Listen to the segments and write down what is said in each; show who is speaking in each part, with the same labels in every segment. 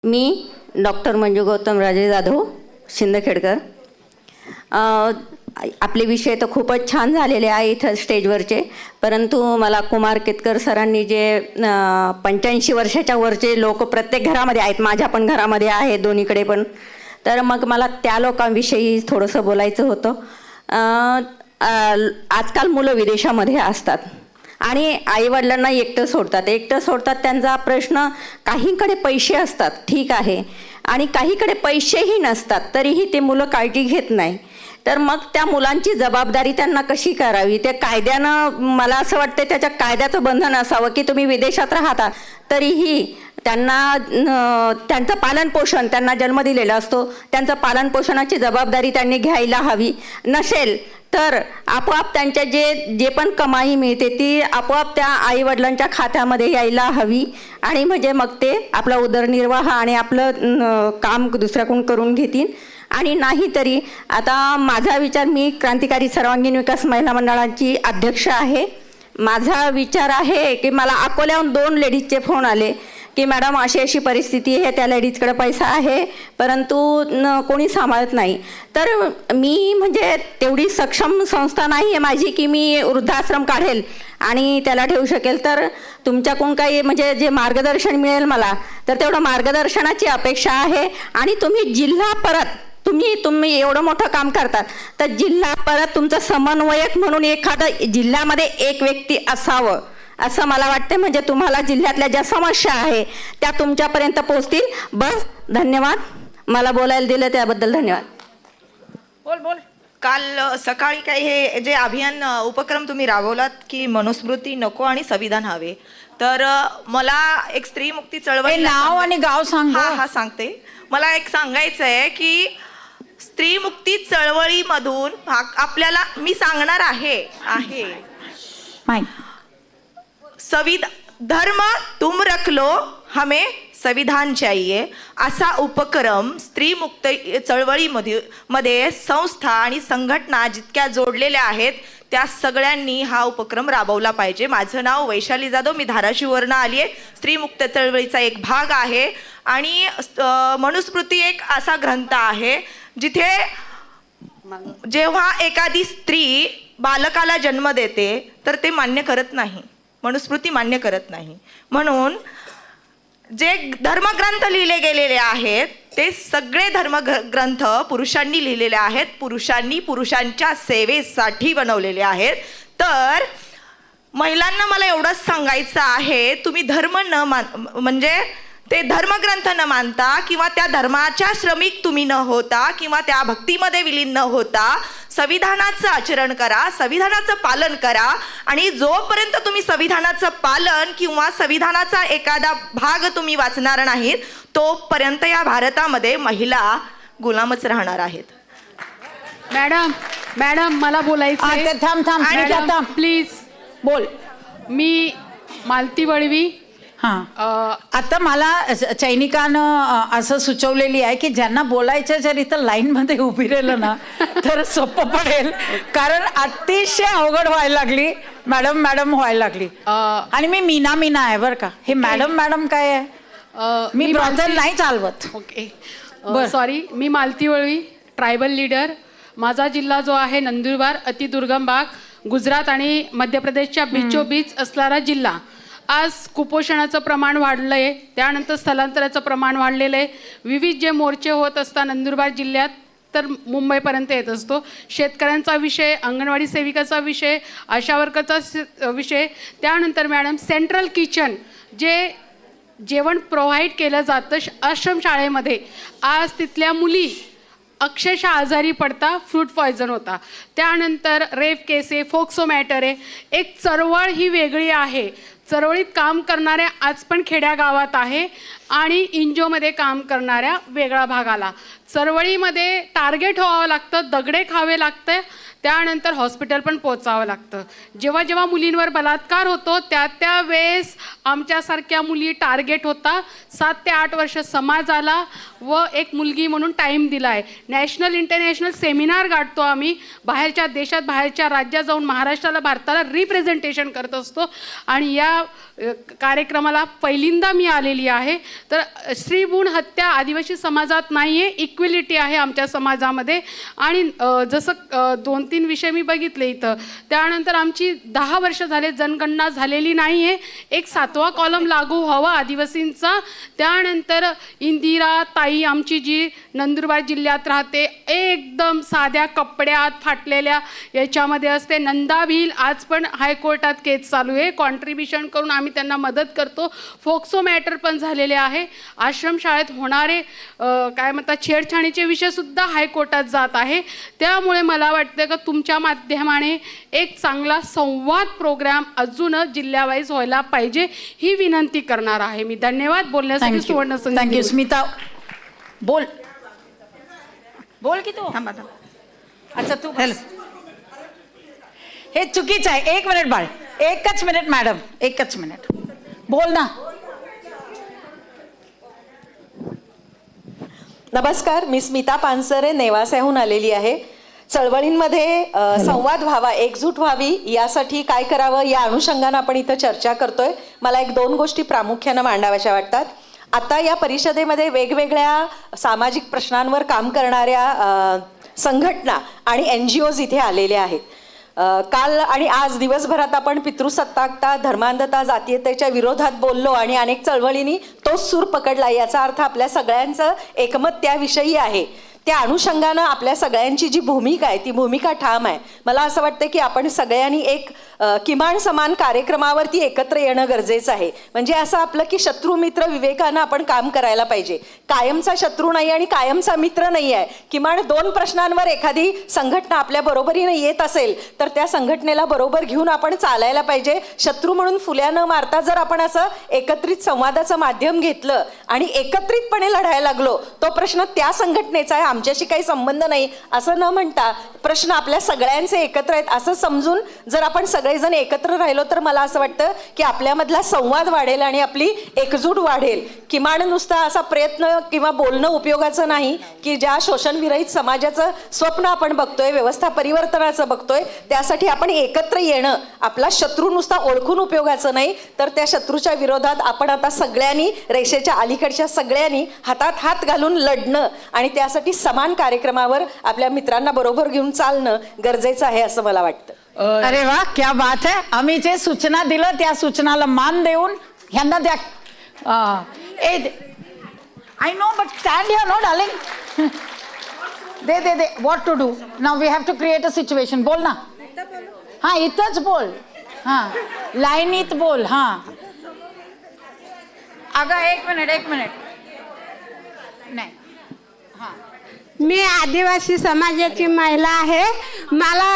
Speaker 1: मी doctor Manju गौतमराजे Jadhav शिंदखेडकर. आपले विषय तर खूपच छान झालेले आहे इथं स्टेजवरचे, परंतु मला कुमार केतकर सरांनी जे 85 वर्षाच्या वरचे लोक प्रत्येक घरामध्ये आहेत, माझ्या पण घरामध्ये आहेत दोन्हीकडे पण, तर मग मला त्या लोकांविषयी थोडंसं बोलायचं होतं. आजकाल मुलं विदेशामध्ये असतात आणि आईवडिलांना एकटं सोडतात. त्यांचा प्रश्न, काहींकडे पैसे असतात ठीक आहे, आणि काहीकडे पैसेही नसतात, तरीही ते मुलं काळजी घेत नाही. तर मग त्या मुलांची जबाबदारी त्यांना कशी करावी, ते कायद्यानं, मला असं वाटतं त्याच्या कायद्याचं बंधन असावं की तुम्ही विदेशात राहता तरीही त्यांना त्यांचं पालनपोषण, त्यांना जन्म दिलेला असतो, त्यांचं पालनपोषणाची जबाबदारी त्यांनी घ्यायला हवी. नसेल तर आपोआप त्यांच्या जे पण कमाई मिळते ती आपोआप त्या आईवडिलांच्या खात्यामध्ये यायला हवी, आणि म्हणजे मग ते आपला उदरनिर्वाह आणि आपलं काम दुसऱ्याकडून करून घेतील. आणि नाही तरी आता माझा विचार, मी क्रांतिकारी सर्वांगीण विकास महिला मंडळाची अध्यक्ष आहे. माझा विचार आहे की मला अकोल्याहून 2 लेडीजचे फोन आले की मॅडम अशी अशी परिस्थिती आहे, त्या लेडीजकडे पैसा आहे परंतु कोणी सांभाळत नाही. तर मी म्हणजे तेवढी सक्षम संस्था नाही आहे माझी की मी वृद्धाश्रम काढेल आणि त्याला ठेवू शकेल. तर तुमच्याकडून काही म्हणजे जे मार्गदर्शन मिळेल मला, तर तेवढं मार्गदर्शनाची अपेक्षा आहे. आणि तुम्ही जिल्हा परत, तुम्ही एवढं मोठं काम करतात तर जिल्हा परत तुमचं समन्वयक म्हणून एखादं जिल्ह्यामध्ये एक व्यक्ती असावं असं मला वाटते. म्हणजे तुम्हाला जिल्ह्यातल्या ज्या समस्या आहे त्या तुमच्यापर्यंत पोहोचतील. बस, धन्यवाद. मला बोलायला दिलं त्याबद्दल धन्यवाद.
Speaker 2: बोल. काल सकाळी काही हे जे अभियान उपक्रम तुम्ही राबवलात की मनुस्मृती नको आणि संविधान हवे, तर मला एक स्त्री मुक्ती चळवळी,
Speaker 3: नाव आणि गाव सांग.
Speaker 2: हा सांगते. मला एक सांगायचं आहे की स्त्री मुक्ती चळवळीमधून आपल्याला मी सांगणार आहे धर्म तुम रख लो, हमें संविधान चाहिए, असा उपक्रम स्त्री मुक्त चळवळीमध्ये संस्था आणि संघटना जितक्या जोडलेल्या आहेत त्या सगळ्यांनी हा उपक्रम राबवला पाहिजे. माझं नाव वैशाली जाधव, मी धाराशिववरनं आली आहे. स्त्री मुक्त चळवळीचा एक भाग आहे. आणि मनुस्मृती एक असा ग्रंथ आहे जिथे जेव्हा एखादी स्त्री बालकाला जन्म देते तर ते मान्य करत नाही, मनुस्मृती मान्य करत नाही. म्हणून जे धर्मग्रंथ लिहिले गेलेले आहेत ते सगळे धर्मग्रंथ पुरुषांनी लिहिलेले आहेत, पुरुषांनी पुरुषांच्या सेवेसाठी बनवलेले आहेत. तर महिलांना मला एवढंच सांगायचं आहे, तुम्ही धर्म म्हणजे ते धर्मग्रंथ न मानता किंवा त्या धर्माच्या श्रमिक तुम्ही न होता किंवा त्या भक्तीमध्ये विलीन न होता संविधानाचं आचरण करा, संविधानाचं पालन करा. आणि जोपर्यंत तुम्ही संविधानाचं पालन किंवा संविधानाचा एखादा भाग तुम्ही वाचणार नाहीत तोपर्यंत या भारतामध्ये महिला गुलामच राहणार आहेत.
Speaker 4: मॅडम मला बोलायचं.
Speaker 3: थांब
Speaker 4: प्लीज
Speaker 3: बोल.
Speaker 4: मी मालती वळवी.
Speaker 3: आता मला सैनिकानं असं सुचवलेली आहे की ज्यांना बोलायचं जर इथं लाईनमध्ये उभी राहिलं ना तर सोपं पडेल, कारण अतिशय अवघड व्हायला लागली. मॅडम व्हायला लागली. आणि मी मीना आहे बरं का. हे मॅडम काय आहे, मी ब्रॉझर नाही चालवत.
Speaker 4: Okay, sorry. मी मालती वळवी, ट्रायबल लीडर. माझा जिल्हा जो आहे नंदुरबार, अतिदुर्गम भाग, गुजरात आणि मध्य प्रदेशच्या बीचोबीच असणारा जिल्हा. आज कुपोषणाचं प्रमाण वाढलं आहे, त्यानंतर स्थलांतराचं प्रमाण वाढलेलं आहे. विविध जे मोर्चे होत असतात नंदुरबार जिल्ह्यात तर मुंबईपर्यंत येत असतो. शेतकऱ्यांचा विषय, अंगणवाडी सेविकाचा विषय, आशा वर्करचा विषय. त्यानंतर मॅडम सेंट्रल किचन जे जेवण प्रोव्हाइड केलं जातं आश्रम शाळेमध्ये, आज तिथल्या मुली अक्षरशः आजारी पडता, फूड पॉयझन होता. त्यानंतर रेप केस आहे, फोक्सो मॅटर आहे. एक चळवळ ही वेगळी आहे. चळवळीत काम करणाऱ्या आज पण खेड्यागावात आहे आणि इंजोमध्ये काम करणाऱ्या वेगळा भाग आला. चळवळीमध्ये टार्गेट व्हावं लागतं, दगडे खावे लागतं, त्यानंतर हॉस्पिटल पण पोचावं लागतं. जेव्हा मुलींवर बलात्कार होतो त्या वेळेस आमच्यासारख्या मुली टार्गेट होता. 7 ते 8 वर्ष समाज आला व एक मुलगी म्हणून टाईम दिला आहे. नॅशनल इंटरनॅशनल सेमिनार गाठतो आम्ही, बाहेरच्या देशात, बाहेरच्या राज्यात जाऊन महाराष्ट्राला, भारताला रिप्रेझेंटेशन करत असतो. आणि या कार्यक्रमाला पहिल्यांदा मी आलेली आहे. तर स्त्री भ्रूण हत्या आदिवासी समाजात नाही आहे, इक्विलिटी आहे आमच्या समाजामध्ये. आणि जसं 2-3 विषय मी बघितले इथं. त्यानंतर आमची 10 वर्ष झाले जनगणना झालेली नाही आहे. एक 7वा कॉलम लागू व्हावा आदिवासींचा. त्यानंतर इंदिरा ताई आमची जी नंदुरबार जिल्ह्यात राहते, एकदम साध्या कपड्यात फाटलेल्या याच्यामध्ये असते. नंदा भिल आज पण हायकोर्टात केस चालू आहे. कॉन्ट्रीब्युशन करून आम्ही त्यांना मदत करतो. फोक्सो मॅटर पण झालेले आहे. आश्रमशाळेत होणारे काय म्हणतात छेडछाडीचे विषयसुद्धा हायकोर्टात जात आहे. त्यामुळे मला वाटतं की तुमच्या माध्यमाने एक चांगला संवाद प्रोग्राम अजूनच जिल्ह्यावाईज व्हायला पाहिजे ही विनंती करणार आहे मी. धन्यवाद. बोलण्यासाठी सुवर्ण संधी.
Speaker 3: थँक्यू. स्मिता बोल की तू. अच्छा तू हे चुकीचं आहे. 1 मिनिट बाळ, 1च मिनिट मॅडम, 1च मिनिट बोल ना.
Speaker 5: नमस्कार, मी स्मिता पानसरे नेवास्याहून आलेली आहे. चळवळींमध्ये संवाद व्हावा, एकजूट व्हावी यासाठी काय करावं या अनुषंगानं आपण इथं चर्चा करतोय. मला 1-2 गोष्टी प्रामुख्यानं मांडाव्याशा वाटतात. आता या परिषदेमध्ये वेगवेगळ्या सामाजिक प्रश्नांवर काम करणाऱ्या संघटना आणि NGOज इथे आलेल्या आहेत. काल आणि आज दिवसभरात आपण पितृसत्ताकता, धर्मांधता, जातीयतेच्या विरोधात बोललो आणि अनेक चळवळींनी तोच सूर पकडला. याचा अर्थ आपल्या सगळ्यांचं एकमत त्याविषयी आहे. त्या अनुषंगानं आपल्या सगळ्यांची जी भूमिका आहे ती भूमिका ठाम आहे. मला असं वाटतं की आपण सगळ्यांनी एक किमान समान कार्यक्रमावरती एकत्र येणं गरजेचं आहे. म्हणजे असं आपलं की शत्रू मित्र विवेकानं आपण काम करायला पाहिजे. कायमचा शत्रू नाही आणि कायमचा मित्र नाही आहे. किमान 2 प्रश्नांवर एखादी संघटना आपल्या बरोबरीनं येत असेल तर त्या संघटनेला बरोबर घेऊन आपण चालायला पाहिजे. शत्रू म्हणून फुल्या न मारता जर आपण असं एकत्रित संवादाचं माध्यम घेतलं आणि एकत्रितपणे लढायला लागलो, तो प्रश्न त्या संघटनेचा आहे, आमच्याशी काही संबंध नाही असं न म्हणता प्रश्न आपल्या सगळ्यांचे एकत्र आहेत असं समजून जर आपण सगळेजण एकत्र राहिलो तर मला असं वाटतं की आपल्यामधला संवाद वाढेल आणि आपली एकजूट वाढेल. किमान नुसता असा प्रयत्न किंवा बोलणं उपयोगाचं नाही की ज्या शोषणविरहित समाजाचं स्वप्न आपण बघतोय, व्यवस्था परिवर्तनाचं बघतोय, त्यासाठी आपण एकत्र येणं. आपला शत्रू नुसता ओळखून उपयोगाचं नाही तर त्या शत्रूच्या विरोधात आपण आता सगळ्यांनी, रेषेच्या अलीकडच्या सगळ्यांनी हातात हात घालून लढणं आणि त्यासाठी समान कार्यक्रमावर आपल्या मित्रांना बरोबर घेऊन चालणं गरजेचं आहे असं मला वाटतं.
Speaker 3: अरे वा, क्या बात है. आम्ही जे सूचना दिलं त्या सूचनाला मान देऊन ह्यांना द्या. I know but stand here no darling. They what to do now. We have to create a situation. बोल ना. हां इथंच बोल. हां लाईनीत बोल. हां अगं 1 मिनिट नाही. हां
Speaker 6: मी आदिवासी समाजाची महिला आहे. मला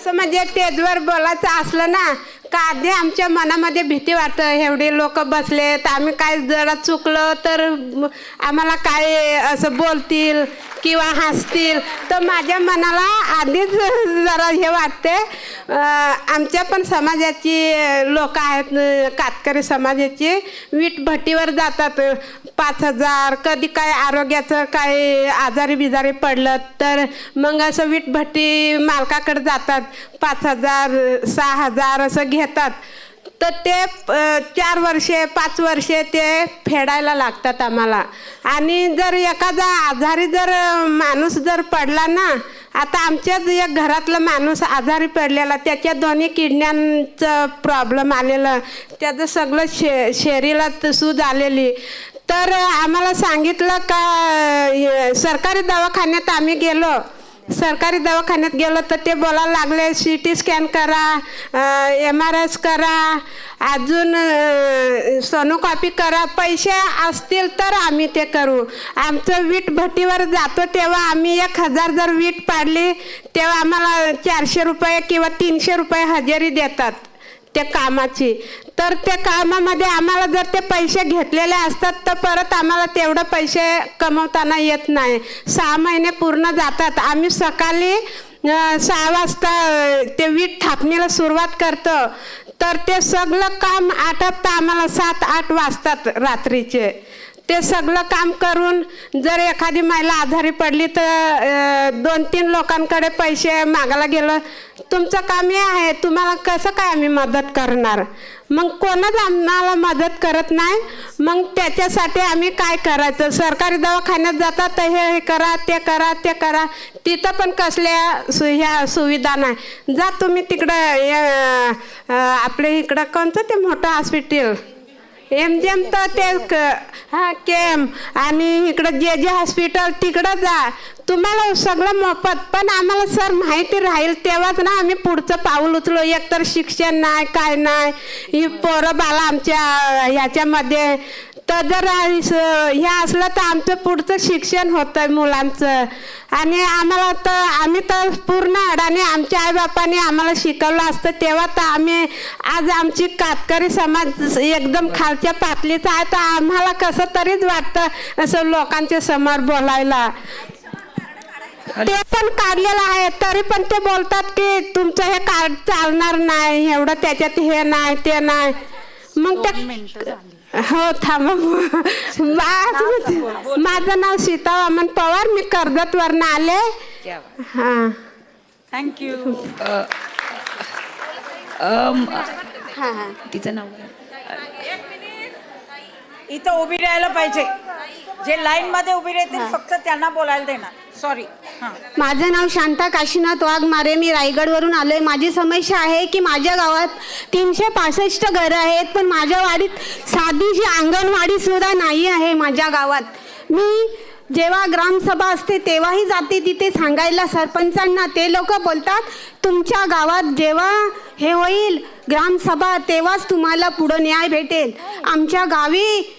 Speaker 6: म्हणजे स्टेजवर बोलायचं असलं ना का आधी आमच्या मनामध्ये भीती वाटतं. एवढे लोक बसलेत, आम्ही काय जरा चुकलं तर आम्हाला काय असं बोलतील किंवा हसतील, तर माझ्या मनाला आधीच जरा हे वाटते. आमच्या पण समाजाची लोक आहेत, कातकरी समाजाची, वीट भट्टीवर जातात 5,000. कधी काय आरोग्याचं काय आजारी बिजारी पडलं तर मग असं वीट भट्टी मालकाकडे जातात. 5,000 6,000 असं घेतात. तर ते 4 वर्षे 5 वर्षे ते फेडायला लागतात आम्हाला. आणि जर एखादा आजारी जर माणूस जर पडला ना, आता आमच्याच एक घरातला माणूस आजारी पडलेला, त्याच्या 2 किडण्यांचं प्रॉब्लेम आलेलं, त्याचं सगळं शरीरात सूज आलेली. तर आम्हाला सांगितलं का सरकारी दवाखान्यात आम्ही गेलो. सरकारी दवाखान्यात गेलो तर ते बोलायला लागले CT स्कॅन करा, MRI करा, अजून सोनोग्राफी करा. पैसे असतील तर आम्ही ते करू. आमचं वीट भट्टीवर जातो तेव्हा आम्ही 1,000 जर वीट पाडली तेव्हा आम्हाला 400 रुपये किंवा 300 रुपये हजेरी देतात त्या कामाची. तर त्या कामामध्ये आम्हाला जर ते पैसे घेतलेले असतात तर परत आम्हाला तेवढं पैसे कमवताना येत नाही. 6 महिने पूर्ण जातात. आम्ही सकाळी 6 वाजता ते वीट थापणीला सुरुवात करतो तर ते सगळं काम आटपता आम्हाला 7-8 वाजतात रात्रीचे. ते सगळं काम करून जर एखादी महिला आजारी पडली तर 2-3 लोकांकडे पैसे मागायला गेलं, तुमचं काम हे आहे, तुम्हाला कसं काय आम्ही मदत करणार? मग कोणच आम्हाला मदत करत नाही. मग त्याच्यासाठी आम्ही काय करायचं? सरकारी दवाखान्यात जातात तर हे करा, ते करा, ते करा, तिथं पण कसल्या ह्या सुविधा नाही. जा तुम्ही तिकडं आपल्या इकडं कोणतं ते मोठं हॉस्पिटल एमजेम तर ते केम आणि इकडं जे हॉस्पिटल तिकडं जा, तुम्हाला सगळं मोफत. पण आम्हाला सर माहिती राहील तेव्हाच ना आम्ही पुढचं पाऊल उचलो. एकतर शिक्षण नाही, काय नाही, ही पोरं बाला आमच्या ह्याच्यामध्ये तर जर हे असलं तर आमचं पुढचं शिक्षण होतं मुलांचं. आणि आम्हाला तर आम्ही तर पूर्ण अडाणी आमच्या आईबापाने आम्हाला शिकवलं असतं तेव्हा तर आम्ही आज आमची कातकरी समाज एकदम खालच्या पातळीचा आहे. तर आम्हाला कसं तरीच वाटतं असं लोकांच्या समोर बोलायला. ते पण काढलेलं आहे तरी पण ते बोलतात की तुमचं हे कार्ड चालणार नाही, एवढं त्याच्यात हे नाही ते नाही. मग ते हो थांबा. माझं नाव सीता वामन पवार, मी कर्जतवरनं आले. हां
Speaker 3: थँक्यू.
Speaker 7: तिचं नाव
Speaker 3: इथं उभी राहायला पाहिजे. जे लाईन मध्ये उभी राहतील फक्त त्यांना बोलायला देणार. सॉरी.
Speaker 6: माझं नाव शांता काशीनाथ वाघमारे, मी रायगडवरून आलोय. माझी समस्या आहे की माझ्या गावात 365 घरं आहेत, पण माझ्या वाडीत साधीशी अंगणवाडी सुद्धा नाही आहे माझ्या गावात. मी जेव्हा ग्रामसभा असते तेव्हाही जाते तिथे सांगायला सरपंचांना. ते लोक बोलतात तुमच्या गावात जेव्हा हे होईल ग्रामसभा तेव्हाच तुम्हाला पुढं न्याय भेटेल. आमच्या गावी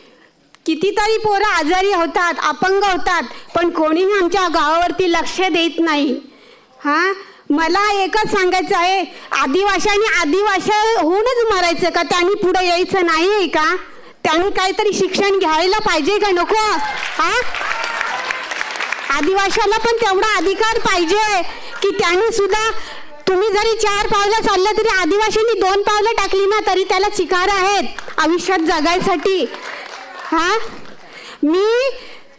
Speaker 6: कितीतरी पोरं आजारी होतात, अपंग होतात, पण कोणीही आमच्या गावावरती लक्ष देत नाही. हां मला एकच सांगायचं आहे, आदिवाशांनी आदिवासी होऊनच मरायचं का? त्यांनी पुढे यायचं नाही आहे का? त्यांनी काहीतरी शिक्षण घ्यायला पाहिजे का नको? हां आदिवाशाला पण तेवढा अधिकार पाहिजे की त्यांनी सुद्धा, तुम्ही जरी 4 पावलं चाललं तरी आदिवासींनी 2 पावलं टाकली ना तरी त्याला चिकार आहेत आयुष्यात जगायसाठी. हां मी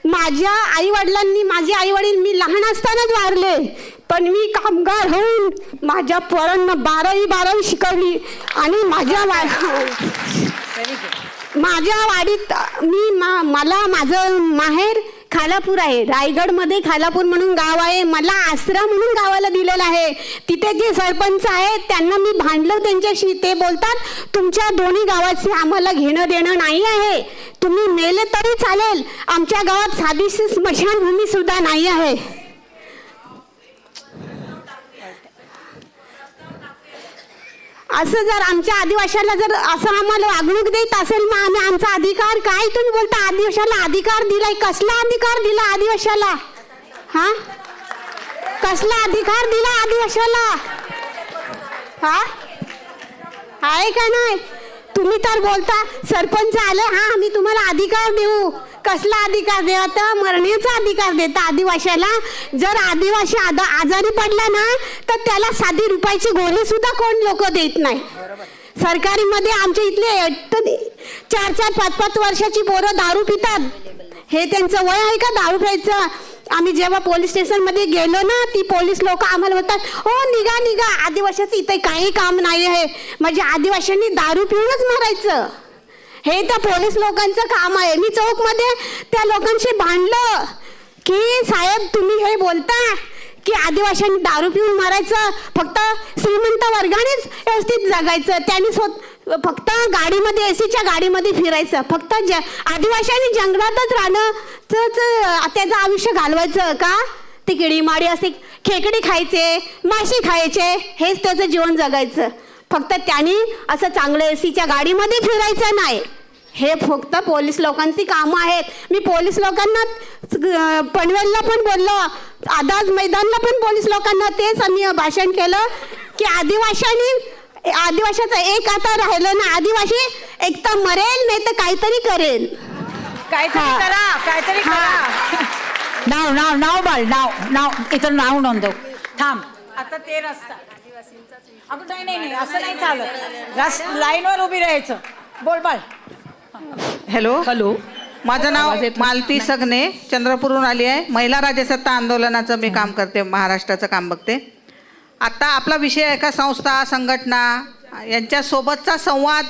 Speaker 6: माझ्या आईवडिलांनी, माझे आईवडील मी लहान असतानाच वारले, पण मी कामगार होऊन माझ्या पोरांना 12वी शिकवली. आणि माझ्या वाडीत मला माझं माहेर खालापूर आहे. रायगडमध्ये खालापूर म्हणून गाव आहे. मला आसरा म्हणून गावाला दिलेलं आहे. तिथे जे सरपंच आहेत त्यांना मी भांडलो त्यांच्याशी. ते बोलतात तुमच्या दोन्ही गावाचे आम्हाला घेणं देणं नाही आहे, तुम्ही मेले तरी चालेल, आमच्या गावात साधीशी स्मशानभूमी सुद्धा नाही आहे. असं जर आमच्या आदिवाशाला जर असं आम्हाला वागणूक देत असेल मग आम्ही आमचा अधिकार काय? तुम्ही बोलता आदिवाशाला अधिकार दिलाय, कसला अधिकार दिला आदिवाशाला? हा कसला अधिकार दिला आदिवाशाला? हा आहे का नाही? तुम्ही तर बोलता सरपंच आले, हा आम्ही तुम्हाला अधिकार देऊ. कसला अधिकार देऊ? आता मरण्याचा अधिकार देता आदिवाशाला. जर आदिवासी आजारी पडला ना तर त्याला साधी रुपयाची गोळी सुद्धा कोण लोक देत नाही. सरकारी मध्ये आमच्या इथले 4-4, 5-5 वर्षाची पोरं दारू पितात. हे त्यांचं वय आहे का दारू प्यायचं? आम्ही जेव्हा पोलीस स्टेशन मध्ये गेलो ना, ती पोलीस लोक आम्हाला बोलतात हो निघा निघा, आदिवाशाचं इथे काही काम नाही आहे. म्हणजे आदिवाशांनी दारू पिऊनच मारायचं, हे त्या पोलीस लोकांचं काम आहे. मी चौकमध्ये त्या लोकांशी भांडलं की साहेब तुम्ही हे बोलता की आदिवाशांनी दारू पिऊन मारायचं, फक्त श्रीमंत वर्गानेच व्यवस्थित जगायचं, त्यांनी फक्त गाडीमध्ये एसीच्या गाडीमध्ये फिरायचं, फक्त आदिवाशांनी जंगलातच राहणं त्याचं आयुष्य घालवायचं का? ते किडीमाडी असते, खेकडी खायचे, माशी खायचे, हेच त्याचं जीवन जगायचं. फक्त त्यांनी असं चांगलं एसीच्या गाडीमध्ये फिरायचं नाही. हे फक्त पोलीस लोकांची कामं आहेत. मी पोलीस लोकांना पनवेलला पण बोललो, आझाद मैदानला पण पोलीस लोकांना तेच आम्ही भाषण केलं की आदिवाशाचं एक आता राहिलं ना, आदिवासी एक तर मरेल नाही तर काहीतरी करेल.
Speaker 3: काहीतरी करा. नाव बाळ, नाव इथं नाव नोंदव. थांब आता ते रस्ता नाही असं नाही चालत. लाईनवर उभी राहायचं. बोल बाळ.
Speaker 2: हॅलो.
Speaker 7: माझं नाव मालती सगने, चंद्रपूरहून आली आहे. महिला राज्यसत्ता आंदोलनाचं मी काम करते, महाराष्ट्राचं काम बघते. आता आपला विषय आहे का संस्था संघटना यांच्यासोबतचा संवाद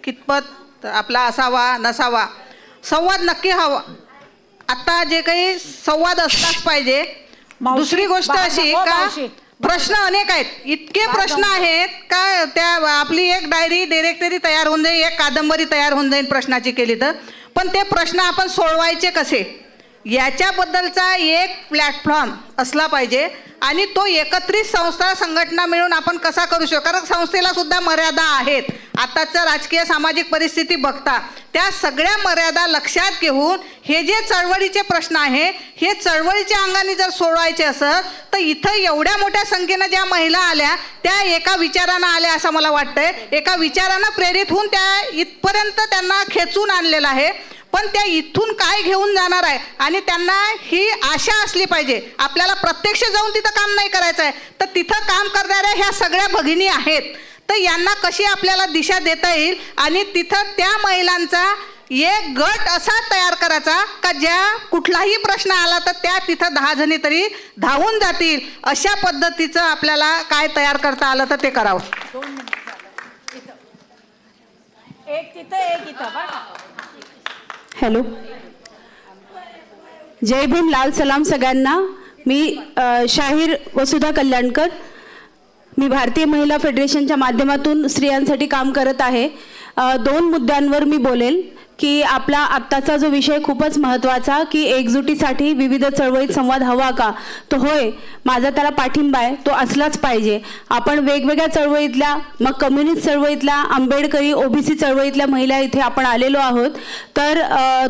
Speaker 7: कितपत आपला असावा नसावा. संवाद नक्की हवा. आता जे काही संवाद असलाच पाहिजे. दुसरी गोष्ट अशी का प्रश्न अनेक आहेत, इतके प्रश्न आहेत का त्या आपली एक डायरी डिरेक्टरी तयार होऊन जाईल, एक कादंबरी तयार होऊन जाईल प्रश्नाची केली तर. पण ते प्रश्न आपण सोडवायचे कसे याच्याबद्दलचा एक प्लॅटफॉर्म असला पाहिजे. आणि तो एकत्रित संस्था संघटना मिळून आपण कसा करू शकतो, कारण संस्थेला सुद्धा मर्यादा आहेत. आताचं राजकीय सामाजिक परिस्थिती बघता त्या सगळ्या मर्यादा लक्षात घेऊन हे जे चळवळीचे प्रश्न आहे हे चळवळीच्या अंगाने जर सोडवायचे असत तर इथं एवढ्या मोठ्या संख्येनं ज्या महिला आल्या त्या एका विचारानं आल्या असं मला वाटतंय. एका विचारानं प्रेरित होऊन त्या इथपर्यंत त्यांना खेचून आणलेलं आहे. पण त्या इथून काय घेऊन जाणार आहे आणि त्यांना ही आशा असली पाहिजे. आपल्याला प्रत्यक्ष जाऊन तिथं काम नाही करायचं आहे तर तिथं काम करणाऱ्या ह्या सगळ्या भगिनी आहेत. तर यांना कशी आपल्याला दिशा देता येईल आणि तिथं त्या महिलांचा एक गट असा तयार करायचा का ज्या कुठलाही प्रश्न आला तर त्या तिथं 10 जणी तरी धावून जातील. अशा पद्धतीचं आपल्याला काय तयार करता आलं तर ते करावं.
Speaker 3: एक तिथं एक इथं.
Speaker 8: हॅलो, जय भीम, लाल सलाम सगळ्यांना. मी शाहीर वसुधा कल्याणकर. मी भारतीय महिला फेडरेशनच्या माध्यमातून स्त्रियांसाठी काम करत आहे. 2 मुद्द्यांवर मी बोलेल की आपला आत्ताचा जो विषय खूपच महत्त्वाचा की एकजुटीसाठी विविध चळवळीत संवाद हवा का, तो होय, माझा त्याला पाठिंबा आहे, तो असलाच पाहिजे. आपण वेगवेगळ्या चळवळीतल्या, मग कम्युनिस्ट चळवळीतल्या, आंबेडकरी ओबीसी चळवळीतल्या महिला इथे आपण आलेलो आहोत. तर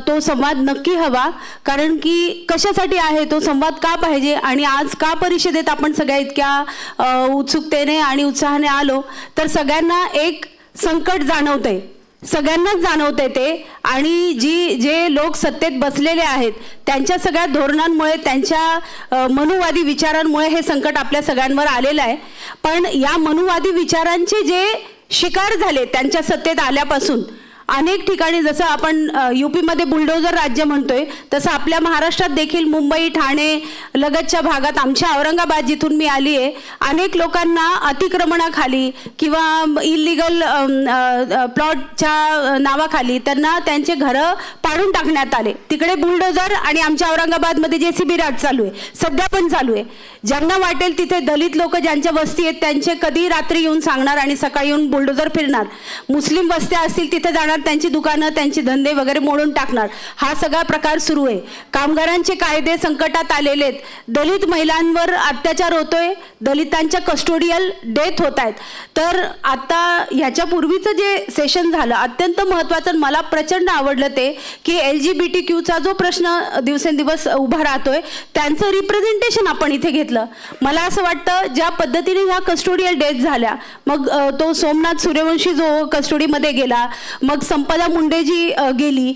Speaker 8: तो संवाद नक्की हवा. कारण की कशासाठी आहे तो संवाद, का पाहिजे आणि आज का परिषदेत आपण सगळ्या इतक्या उत्सुकतेने आणि उत्साहाने आलो, तर सगळ्यांना एक संकट जाणवतंय, सगळ्यांनाच जाणवते ते. आणि जे लोक सत्तेत बसलेले आहेत त्यांच्या सगळ्या धोरणांमुळे, त्यांच्या मनुवादी विचारांमुळे हे संकट आपल्या सगळ्यांवर आलेलं आहे. पण या मनुवादी विचारांचे जे शिकार झाले त्यांच्या सत्तेत आल्यापासून अनेक ठिकाणी, जसं आपण यूपीमध्ये बुलडोजर राज्य म्हणतोय तसं आपल्या महाराष्ट्रात देखील मुंबई, ठाणे लगतच्या भागात, आमच्या औरंगाबाद जिथून मी आली आहे, अनेक लोकांना अतिक्रमणाखाली किंवा इलिगल प्लॉटच्या नावाखाली त्यांना त्यांचे घरं पाडून टाकण्यात आले. तिकडे बुलडोजर आणि आमच्या औरंगाबादमध्ये JCB राज चालू आहे, सध्या पण चालू आहे. ज्यांना वाटेल तिथे दलित लोक ज्यांच्या वस्ती आहेत त्यांचे कधी रात्री येऊन सांगणार आणि सकाळी येऊन बुलडोजर फिरणार. मुस्लिम वस्त्या असतील तिथे जाणार, त्यांची दुकानं, त्यांचे धंदे वगैरे मोडून टाकणार. हा सगळा प्रकार सुरू आहे. कामगारांचे कायदे संकटात आलेले आहेत. दलित महिलांवर अत्याचार होतोय, दलितांच्या कस्टोडियल डेथ होत आहेत. तर आता ह्याच्यापूर्वीचं जे सेशन झालं अत्यंत महत्त्वाचं, मला प्रचंड आवडलं ते की LGBTQचा जो प्रश्न दिवसेंदिवस उभा राहतोय त्यांचं रिप्रेझेंटेशन आपण इथे घेतलं. मला असं वाटतं ज्या पद्धतीने ह्या कस्टोडियल डेथ झाल्या, मग तो सोमनाथ सूर्यवंशी जो कस्टोडीमध्ये गेला, मग संपदा मुंडे जी गेली,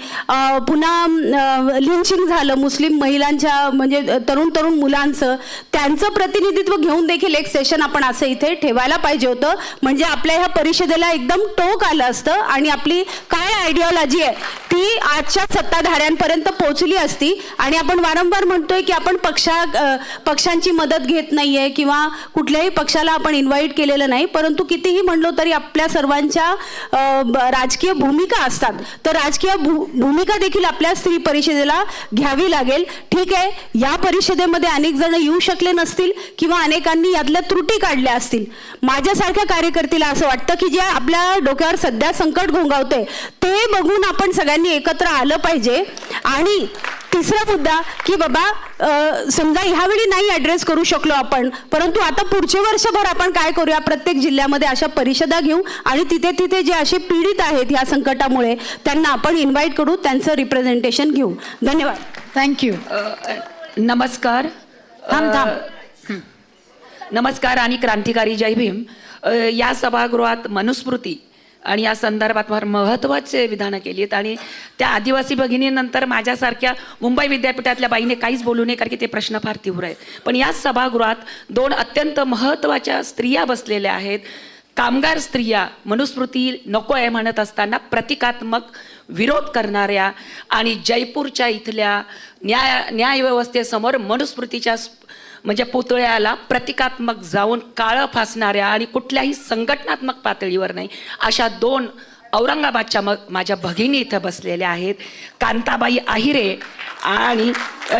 Speaker 8: पुन्हा लिंचिंग झालं मुस्लिम महिलांच्या, म्हणजे तरुण मुलांचं, त्यांचं प्रतिनिधित्व घेऊन देखील एक सेशन आपण असं इथे ठेवायला पाहिजे होतं. म्हणजे आपल्या ह्या परिषदेला एकदम टोक आलं असतं आणि आपली काय आयडिओलॉजी आहे ती आजच्या सत्ताधाऱ्यांपर्यंत पोहोचली असती. आणि आपण वारंवार म्हणतोय की आपण पक्षांची मदत घेत नाहीये किंवा कुठल्याही पक्षाला आपण इन्व्हाइट केलेलं नाही, परंतु कितीही म्हणलो तरी आपल्या सर्वांच्या राजकीय भूमिका असतात. तर राजकीय भूमिका देखील आपल्या स्त्री परिषदेला घ्यावी लागेल. ठीक आहे, या परिषदेमध्ये अनेक जण येऊ शकले नसतील किंवा अनेकांनी यातल्या त्रुटी काढल्या असतील. माझ्यासारख्या कार्यकर्त्याला असं वाटतं की जे आपल्या डोक्यावर सध्या संकट घोंगावते ते बघून आपण सगळ्यांनी एकत्र आलं पाहिजे. आणि तिसरा मुद्दा की बाबा समजा ह्यावेळी नाही ॲड्रेस करू शकलो आपण, परंतु आता पुढचे वर्षभर आपण काय करूया, प्रत्येक जिल्ह्यामध्ये अशा परिषदा घेऊ आणि तिथे जे असे पीडित आहेत या संकटामुळे त्यांना आपण इन्व्हाइट करू, त्यांचं रिप्रेझेंटेशन घेऊ. धन्यवाद.
Speaker 3: थँक्यू.
Speaker 9: नमस्कार. नमस्कार आणि क्रांतिकारी जय भीम. या सभागृहात मनुस्मृती आणि या संदर्भात फार महत्त्वाचे विधानं केली आहेत आणि त्या आदिवासी भगिनीनंतर माझ्यासारख्या मुंबई विद्यापीठातल्या बाईने काहीच बोलू नये, कारण की ते प्रश्न फार तीव्र आहेत. पण या सभागृहात 2 अत्यंत महत्त्वाच्या स्त्रिया बसलेल्या आहेत. कामगार स्त्रिया मनुस्मृती नको आहे म्हणत असताना प्रतिकात्मक विरोध करणाऱ्या आणि जयपूरच्या इथल्या न्यायव्यवस्थेसमोर मनुस्मृतीच्या म्हणजे पुतळ्याला प्रतिकात्मक जाऊन काळं फासणाऱ्या आणि कुठल्याही संघटनात्मक पातळीवर नाही अशा 2 औरंगाबादच्या माझ्या भगिनी इथं बसलेल्या आहेत, कांताबाई आहिरे आणि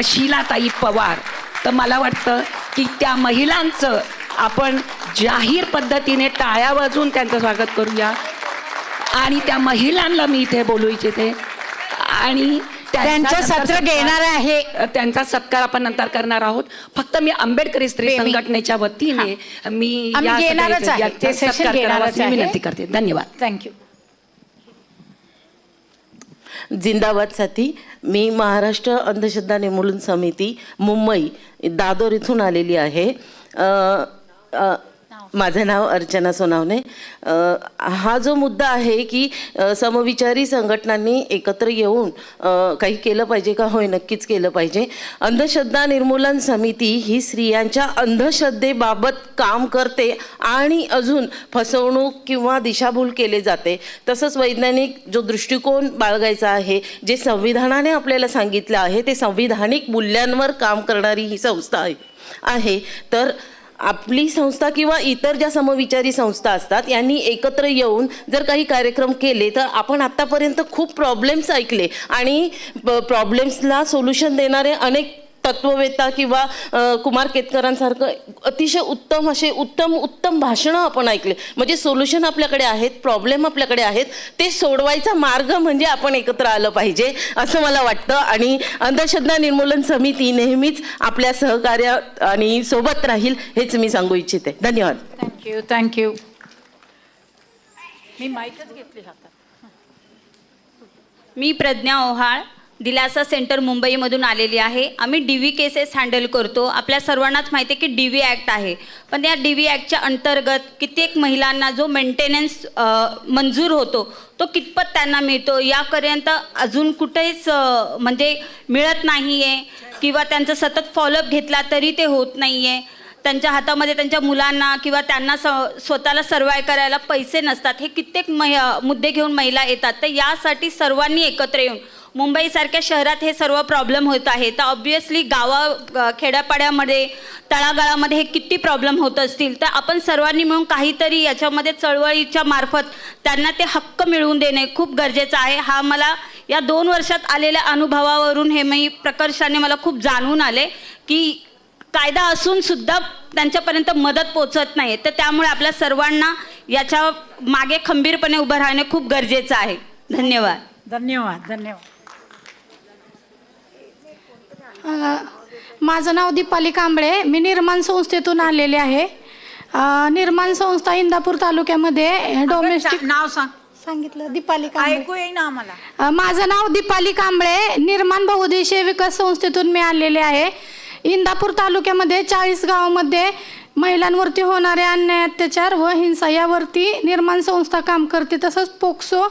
Speaker 9: शीलाताई पवार. तर मला वाटतं की त्या महिलांचं आपण जाहीर पद्धतीने टाळ्या वाजवून त्यांचं स्वागत करूया आणि त्या महिलांना मी इथे बोलू इच्छिते आणि
Speaker 3: त्यांचं सत्र घेणार आहे.
Speaker 9: त्यांचा सत्कार आपण नंतर करणार आहोत. फक्त मी आंबेडकरी स्त्री संघटनेच्या वतीने मी विनंती करते. धन्यवाद.
Speaker 3: थँक्यू.
Speaker 10: जिंदाबाद साथी. मी महाराष्ट्र अंधश्रद्धा निर्मूलन समिती मुंबई दादर इथून आलेली आहे. माझं नाव अर्चना सोनावणे. हा जो मुद्दा आहे की समविचारी संघटनांनी एकत्र येऊन काही केलं पाहिजे का? होय, नक्कीच केलं पाहिजे. अंधश्रद्धा निर्मूलन समिती ही स्त्रियांच्या अंधश्रद्धेबाबत काम करते आणि अजून फसवणूक किंवा दिशाभूल केले जाते. तसंच वैज्ञानिक जो दृष्टिकोन बाळगायचा आहे, जे संविधानाने आपल्याला सांगितलं आहे, ते संविधानिक मूल्यांवर काम करणारी ही संस्था आहे. तर आपली संस्था किंवा इतर ज्या समविचारी संस्था असतात यांनी एकत्र येऊन जर काही कार्यक्रम केले तर आपण आत्तापर्यंत खूप प्रॉब्लेम्स ऐकले आणि प्रॉब्लेम्सला सोल्युशन देणारे अनेक तत्ववेत्ता किंवा कुमार केतकरांसारखं अतिशय उत्तम भाषणं आपण ऐकले. म्हणजे सोल्युशन आपल्याकडे आहेत, प्रॉब्लेम आपल्याकडे आहेत, ते सोडवायचा मार्ग म्हणजे आपण एकत्र आलं पाहिजे असं मला वाटतं. आणि अंधश्रद्धा निर्मूलन समिती नेहमीच आपल्या सहकार्य आणि सोबत राहील हेच मी सांगू इच्छिते. धन्यवाद.
Speaker 3: थँक्यू. मी माईकच घेतली हातात.
Speaker 11: मी प्रज्ञा ओहाळ, दिलासा सेंटर मुंबईमधून आलेली आहे. आम्ही DV केसेस हँडल करतो. आपल्या सर्वांनाच माहिती आहे की DV ॲक्ट आहे, पण या DV ॲक्टच्या अंतर्गत कित्येक महिलांना जो मेंटेनन्स मंजूर होतो तो कितपत त्यांना मिळतो यापर्यंत अजून कुठेच म्हणजे मिळत नाही आहे किंवा त्यांचं सतत फॉलोअप घेतला तरी ते होत नाही आहे. त्यांच्या हातामध्ये त्यांच्या मुलांना किंवा त्यांना स्वतःला सर्वाय करायला पैसे नसतात. हे कित्येक मुद्दे घेऊन महिला येतात. तर यासाठी सर्वांनी एकत्र येऊन, मुंबईसारख्या शहरात हे सर्व प्रॉब्लेम होत आहे, तर ऑब्व्हियसली खेड्यापाड्यामध्ये तळागाळामध्ये हे किती प्रॉब्लेम होत असतील. तर आपण सर्वांनी मिळून काहीतरी याच्यामध्ये चळवळीच्या मार्फत त्यांना ते हक्क मिळवून देणे खूप गरजेचं आहे. हा मला या 2 वर्षात आलेल्या अनुभवावरून हे मी प्रकर्षाने मला खूप जाणून आले की कायदा असून सुद्धा त्यांच्यापर्यंत मदत पोचत नाही. तर त्यामुळे आपल्या सर्वांना याच्या मागे खंबीरपणे उभं राहणे खूप गरजेचं आहे. धन्यवाद.
Speaker 3: धन्यवाद.
Speaker 12: माझं नाव दीपाली कांबळे. मी निर्माण संस्थेतून आलेले आहे. निर्माण संस्था इंदापूर तालुक्यामध्ये डोमेस्टिक.
Speaker 3: नाव
Speaker 12: सांगितलं दीपाली कांबळे.
Speaker 3: ऐकू येई ना आम्हाला.
Speaker 12: माझं नाव दीपाली कांबळे. निर्माण बहुउद्देशीय विकास संस्थेतून मी आलेले आहे. इंदापूर तालुक्यामध्ये 40 गावामध्ये महिलांवरती होणारे अन्याय, अत्याचार व हिंसा यावरती निर्माण संस्था काम करते. तसंच पोक्सो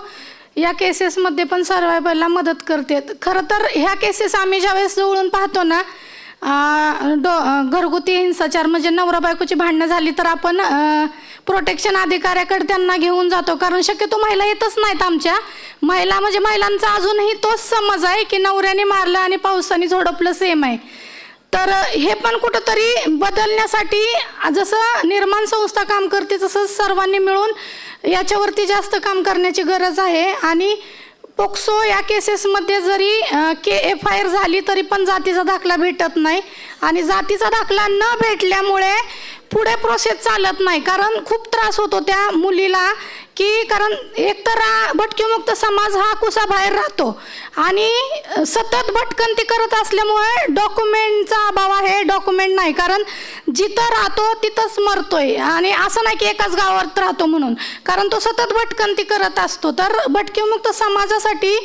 Speaker 12: या केसेसमध्ये पण सर्वायवलला मदत करते. खरं तर ह्या केसेस आम्ही ज्यावेळेस जवळून पाहतो ना, घरगुती हिंसाचार म्हणजे नवरा बायकोची भांडणं झाली तर आपण प्रोटेक्शन अधिकाऱ्याकडे त्यांना घेऊन जातो, कारण शक्यतो महिला येतच नाहीत. आमच्या महिला म्हणजे महिलांचा अजूनही तोच समज आहे की नवऱ्याने मारलं आणि पावसाने झोडपलं सेम आहे. तर हे पण कुठंतरी बदलण्यासाठी जसं निर्माण संस्था काम करते तसंच सर्वांनी मिळून याच्यावरती जास्त काम करण्याची गरज आहे. आणि पोक्सो या केसेसमध्ये जरी FIR झाली तरी पण जातीचा दाखला भेटत नाही आणि जातीचा दाखला न भेटल्यामुळे पुढे प्रोसेस चालत नाही, कारण खूप त्रास होतो त्या मुलीला की कारण एकतर भटकीमुक्त समाज हा कुसाबाहेर राहतो आणि सतत भटकंती करत असल्यामुळे डॉक्युमेंटचा अभाव आहे. डॉक्युमेंट नाही, कारण जिथं राहतो तिथंच मरतोय आणि असं नाही की एकाच गावात राहतो म्हणून, कारण तो सतत भटकंती करत असतो. तर भटकीमुक्त समाजासाठी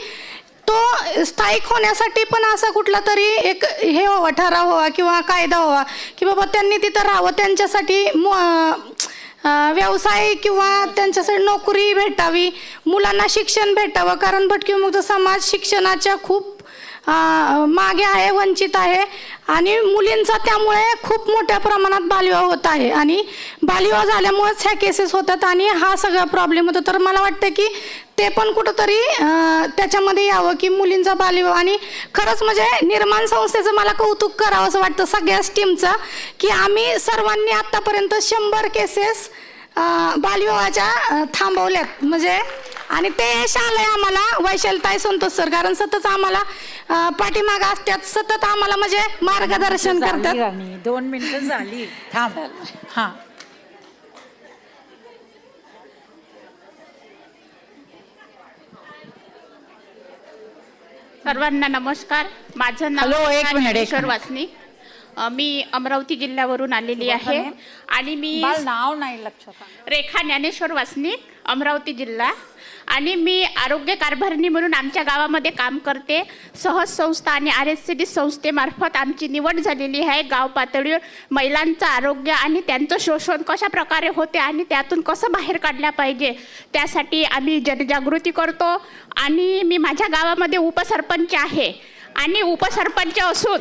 Speaker 12: तो स्थायिक होण्यासाठी पण असा कुठला तरी एक हे व्हावा, ठराव व्हावा किंवा कायदा व्हावा की बाबा त्यांनी तिथं राहावं, त्यांच्यासाठी व्यवसाय किंवा त्यांच्यासाठी नोकरी भेटावी, मुलांना शिक्षण भेटावं, कारण भटकीमुक्त समाज शिक्षणाच्या खूप मागे आहे, वंचित आहे आणि मुलींचा त्यामुळे खूप मोठ्या प्रमाणात बालविवाह होत आहे आणि बालविवाह झाल्यामुळेच ह्या केसेस होतात आणि हा सगळा प्रॉब्लेम होतो. तर मला वाटतं की ते पण कुठंतरी त्याच्यामध्ये यावं की मुलींचा बालविवाह. आणि खरंच म्हणजे निर्माण संस्थेचं मला कौतुक करावं असं वाटतं सगळ्याच टीमचं की आम्ही सर्वांनी आत्तापर्यंत 100 केसेस बालविवाहाच्या थांबवल्यात म्हणजे. आणि ते यश आलंय आम्हाला वैशालताई संतोष सर, कारण सतत आम्हाला पाठीमागं असतात, सतत आम्हाला म्हणजे मार्गदर्शन करतात.
Speaker 3: 2 मिनिटं झाली, थांब. हां,
Speaker 13: सर्वांना नमस्कार. माझं नाव
Speaker 3: हॅलो, एक मिनिट, एक
Speaker 13: ज्ञानेश्वर
Speaker 3: मिनिट.
Speaker 13: वासनिक. मी अमरावती जिल्ह्यावरून आलेली आहे आणि मी
Speaker 3: नाव नाही लक्षात.
Speaker 13: रेखा ज्ञानेश्वर वासनिक, अमरावती जिल्हा. आणि मी आरोग्य कारभारिणी म्हणून आमच्या गावामध्ये काम करते. सहज संस्था आणि RSCD संस्थेमार्फत आमची निवड झालेली आहे. गाव पातळीवर महिलांचं आरोग्य आणि त्यांचं शोषण कशा प्रकारे होते आणि त्यातून कसं बाहेर काढल्या पाहिजे त्यासाठी आम्ही जनजागृती करतो. आणि मी माझ्या गावामध्ये उपसरपंच आहे आणि उपसरपंच असून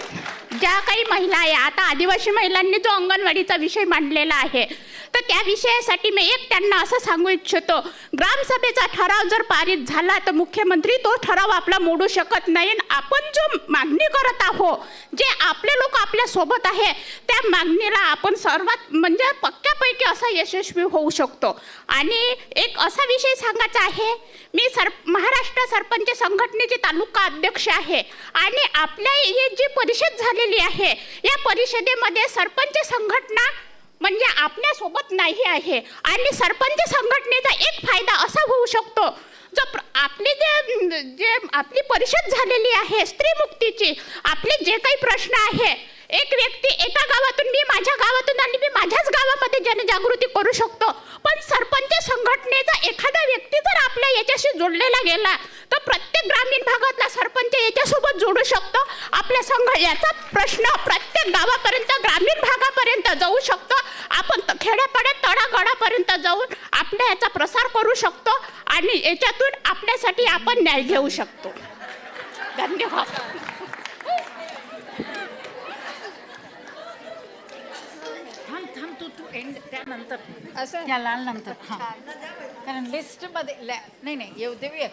Speaker 13: ज्या काही महिला आहे, आता आदिवासी महिलांनी जो अंगणवाडीचा विषय मांडलेला आहे तर त्या विषयासाठी मी त्यांना असं सांगू इच्छितो, ग्रामसभेचा ठराव जर पारित झाला तर मुख्यमंत्री तो ठराव आपला मोडू शकत नाही. आपण जो मागणी करत आहोत, जे आपले लोक आपल्या सोबत आहे त्या मागणीला आपण सर्वात म्हणजे पक्क्यापैकी असा यशस्वी होऊ शकतो. आणि एक असा विषय सांगायचा आहे, मी महाराष्ट्र सरपंच संघटनेचे तालुका अध्यक्ष आहे आणि आपल्या ही जी परिषद झालेली आहे या परिषदेमध्ये सरपंच संघटना म्हणजे आपल्यासोबत नाही आहे. आणि सरपंच संघटनेचा एक फायदा असा होऊ शकतो, जो आपली जे आपली परिषद झालेली आहे स्त्रीमुक्तीची, आपले जे काही प्रश्न आहे, एक व्यक्ती एका गावातून, मी माझ्या गावातून आली, मी माझ्याच गावामध्ये जनजागृती करू शकतो. पण सरपंच संघटनेचा एखादा व्यक्ती जर आपल्या याच्याशी जोडलेला गेला तर प्रत्येक ग्रामीण भागातला सरपंच याच्यासोबत जोडू शकतो. आपल्या याचा प्रश्न प्रत्येक गावापर्यंत, ग्रामीण भागापर्यंत जाऊ शकतो. आपण खेड्यापाड्यात तळागाळापर्यंत जाऊन आपल्या याचा प्रसार करू शकतो आणि याच्यातून आपल्यासाठी आपण न्याय घेऊ शकतो. धन्यवाद.
Speaker 3: त्यानंतर असं या लाल नंतर कारण लिस्ट मध्ये नाही येऊ देऊया.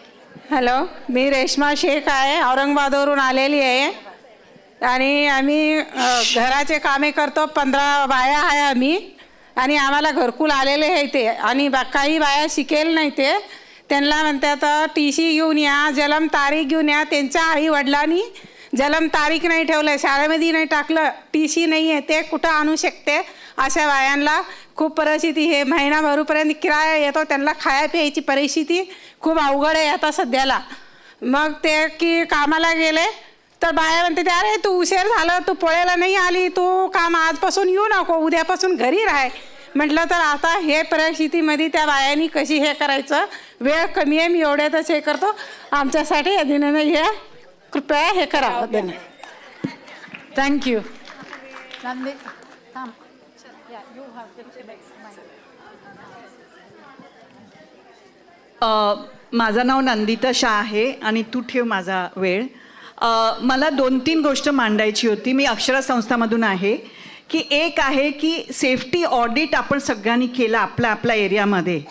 Speaker 6: हॅलो, मी रेश्मा शेख आहे, औरंगाबादवरून आलेली आहे आणि आम्ही घराचे कामे करतो. 15 बाया आहे आम्ही आणि आम्हाला घरकुल आलेले आहे ते. आणि काही बाया शिकेल नाही ते, त्यांना म्हणतात TC घेऊन या, जन्म तारीख घेऊन या. त्यांच्या आई वडिलांनी जन्म तारीख नाही ठेवलं, शाळेमध्ये नाही टाकलं, TC नाही आहे, ते कुठं आणू शकते? अशा बायांना खूप परिस्थिती हे महिना भरूपर्यंत किराया येतो, त्यांना खाया प्यायची परिस्थिती खूप अवघड आहे आता सध्याला. मग ते की कामाला गेले तर बाया म्हणते ते, अरे तू उशीर झालं, तू पोळ्याला नाही आली, तू काम आजपासून येऊ नको, उद्यापासून घरी राह. म्हटलं तर आता हे परिस्थितीमध्ये त्या बायांनी कशी हे करायचं? वेळ कमी आहे, मी एवढ्यातच हे करतो. आमच्यासाठी अधीनं हे कृपया हे करावं. धन्यवाद.
Speaker 3: थँक्यू.
Speaker 14: माझं नाव नंदिता शाह आहे आणि तू ठेव माझा वेळ. मला 2-3 गोष्ट मांडायची होती. मी अक्षरा संस्थामधून आहे की एक आहे की सेफ्टी ऑडिट आपण सगळ्यांनी केला आपल्या आपल्या एरियामध्ये,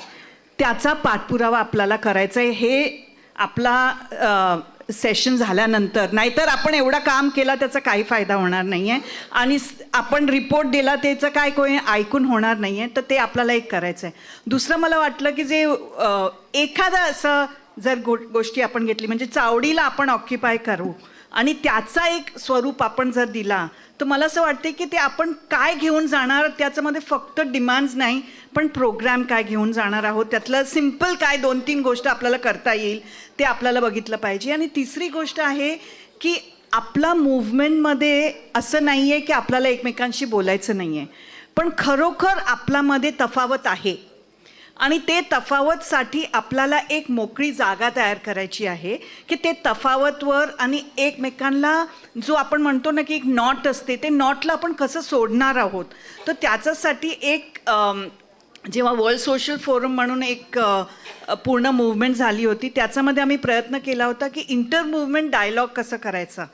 Speaker 14: त्याचा पाठपुरावा आपल्याला करायचा आहे. हे आपला सेशन झाल्यानंतर, नाहीतर आपण एवढं काम केलं त्याचा काही फायदा होणार नाही आहे आणि आपण रिपोर्ट दिला त्याचं काय कोणी ऐकून होणार नाही आहे. तर ते आपल्याला एक करायचं आहे. दुसरं मला वाटलं की जे एखादं असं जर गोष्टी आपण घेतली म्हणजे चावडीला आपण ऑक्युपाय करू आणि त्याचा एक स्वरूप आपण जर दिला तर मला असं वाटते की ते आपण काय घेऊन जाणार त्याच्यामध्ये फक्त डिमांड्स नाही पण प्रोग्राम काय घेऊन जाणार आहोत, त्यातलं सिम्पल काय 2-3 गोष्ट आपल्याला करता येईल ते आपल्याला बघितलं पाहिजे. आणि तिसरी गोष्ट आहे की आपला मूव्हमेंटमध्ये असं नाही आहे की आपल्याला एकमेकांशी बोलायचं नाही आहे, पण खरोखर आपल्यामध्ये तफावत आहे आणि ते तफावतसाठी आपल्याला एक मोकळी जागा तयार करायची आहे की ते तफावतवर आणि एकमेकांना जो आपण म्हणतो ना की एक नॉट असते ते नॉटला आपण कसं सोडणार आहोत. तर त्याच्यासाठी एक जेव्हा वर्ल्ड सोशल फोरम म्हणून एक पूर्ण मूव्हमेंट झाली होती, त्याच्यामध्ये आम्ही प्रयत्न केला होता की इंटर मूव्हमेंट डायलॉग कसं करायचं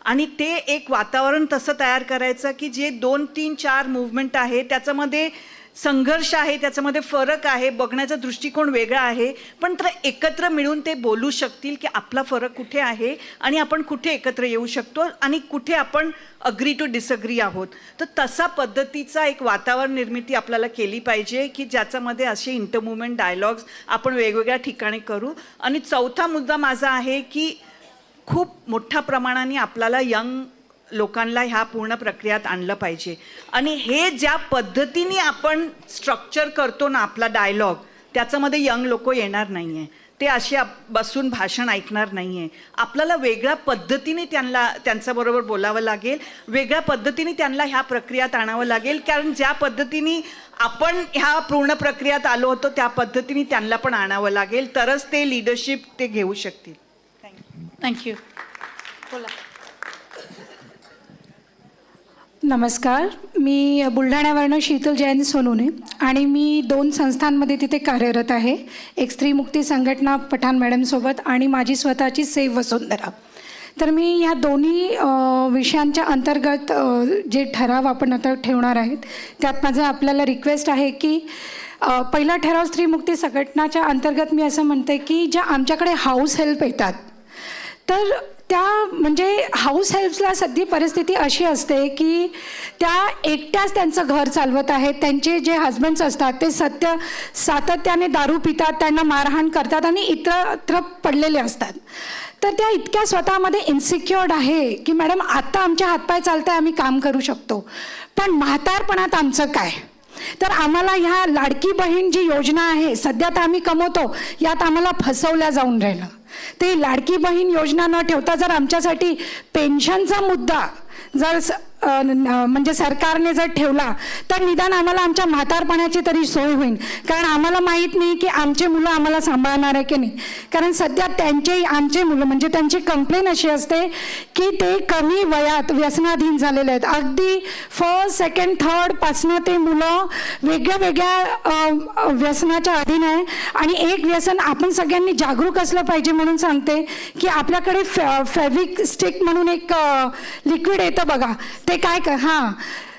Speaker 14: आणि ते एक वातावरण तसं तयार करायचं की जे 2, 3, 4 मूव्हमेंट आहे त्याच्यामध्ये संघर्ष आहे, त्याच्यामध्ये फरक आहे, बघण्याचा दृष्टिकोन वेगळा आहे, पण तर एकत्र मिळून ते बोलू शकतील की आपला फरक कुठे आहे आणि आपण कुठे एकत्र येऊ शकतो आणि कुठे आपण अग्री टू डिसअग्री आहोत. तर तसा पद्धतीचा एक वातावरण निर्मिती आपल्याला केली पाहिजे की ज्याच्यामध्ये असे इंटर मूव्हमेंट डायलॉग्स आपण वेगवेगळ्या ठिकाणी करू. आणि चौथा मुद्दा माझा आहे की खूप मोठ्या प्रमाणाने आपल्याला यंग लोकांना ह्या पूर्ण प्रक्रियात आणलं पाहिजे. आणि हे ज्या पद्धतीने आपण स्ट्रक्चर करतो ना आपला डायलॉग, त्याच्यामध्ये यंग लोक येणार नाही आहे. ते असे बसून भाषण ऐकणार नाही आहे. आपल्याला वेगळ्या पद्धतीने त्यांच्याबरोबर बोलावं लागेल, वेगळ्या पद्धतीने त्यांना ह्या प्रक्रियात आणावं लागेल. कारण ज्या पद्धतीने आपण ह्या पूर्ण प्रक्रियात आलो होतो त्या पद्धतीने त्यांना पण आणावं लागेल, तरच ते लिडरशिप ते घेऊ शकतील.
Speaker 3: थँक्यू. बोला.
Speaker 15: नमस्कार, मी बुलढाण्यावरनं शीतल जयंत सोनूने आणि मी 2 संस्थांमध्ये तिथे कार्यरत आहे. एक स्त्री मुक्ती संघटना पठाण मॅडमसोबत आणि माझी स्वतःची सेव्ह वसुंधरा. तर मी ह्या दोन्ही विषयांच्या अंतर्गत जे ठराव आपण आता ठेवणार आहेत त्यात माझं आपल्याला रिक्वेस्ट आहे की पहिला ठराव स्त्री मुक्ती संघटनाच्या अंतर्गत मी असं म्हणते की ज्या आमच्याकडे हाऊस हेल्प येतात तर त्या म्हणजे हाऊस हेल्प्सला सध्या परिस्थिती अशी असते की त्या एकट्याच त्यांचं घर चालवत आहेत. त्यांचे जे हजबंड्स असतात ते सातत्याने दारू पितात, त्यांना मारहाण करतात आणि इतरत्र पडलेले असतात. तर त्या इतक्या स्वतःमध्ये इन्सिक्युअर्ड आहे की मॅडम आता आमचे हातपाय चालत आहे, आम्ही काम करू शकतो, पण म्हातारपणात आमचं काय. तर आम्हाला ह्या लाडकी बहीण जी योजना आहे सध्या तर आम्ही कमवतो, यात आम्हाला फसवल्या जाऊन राहिलं. ते लाडकी बहीण योजना न ठेवता जर आमच्यासाठी पेन्शनचा मुद्दा जर म्हणजे सरकारने जर ठेवला तर निदान आम्हाला आमच्या म्हातारपणाची तरी सोय होईल. कारण आम्हाला माहीत नाही की आमचे मुलं आम्हाला सांभाळणार आहे की नाही. कारण सध्या आमचे मुलं म्हणजे त्यांची कंप्लेन अशी असते की ते कमी वयात व्यसनाधीन झालेले आहेत. अगदी 1st, 2nd, 3rd पासनं ते मुलं वेगळ्या व्यसनाच्या अधीन आहे. आणि एक व्यसन आपण सगळ्यांनी जागरूक असलं पाहिजे म्हणून सांगते की आपल्याकडे फॅब्रिक स्टिक म्हणून एक लिक्विड येतं बघा, ते काय हां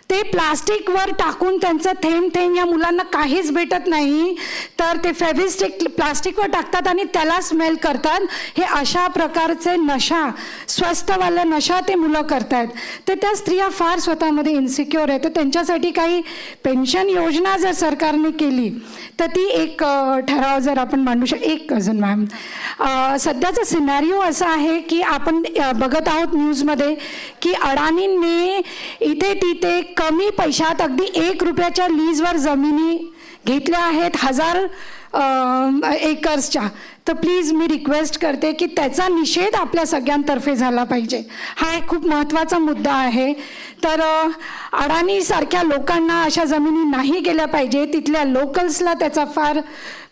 Speaker 15: ते प्लास्टिकवर टाकून त्यांचं थेंब थेंब या मुलांना काहीच भेटत नाही तर ते फॅब्रिक प्लास्टिकवर टाकतात आणि त्याला स्मेल करतात. हे अशा प्रकारचे नशा, स्वस्तवाला नशा ते मुलं करतात. तर त्या स्त्रिया फार स्वतःमध्ये इन्सिक्युअर आहेत. तर त्यांच्यासाठी काही पेन्शन योजना जर सरकारने केली तर ती एक ठराव जर आपण मांडू एक अजून मॅम सध्याचा सिनारिओ असा आहे की आपण बघत आहोत न्यूजमध्ये की अडाणींनी इथे तिथे कमी पैशात अगदी 1 रुपयाच्या लीजवर जमिनी घेतल्या आहेत 1000 एकर्सच्या. तर प्लीज मी रिक्वेस्ट करते की त्याचा निषेध आपल्या सगळ्यांतर्फे झाला पाहिजे. हा एक खूप महत्त्वाचा मुद्दा आहे. तर अडाणीसारख्या लोकांना अशा जमिनी नाही गेल्या पाहिजे. तिथल्या लोकल्सला त्याचा फार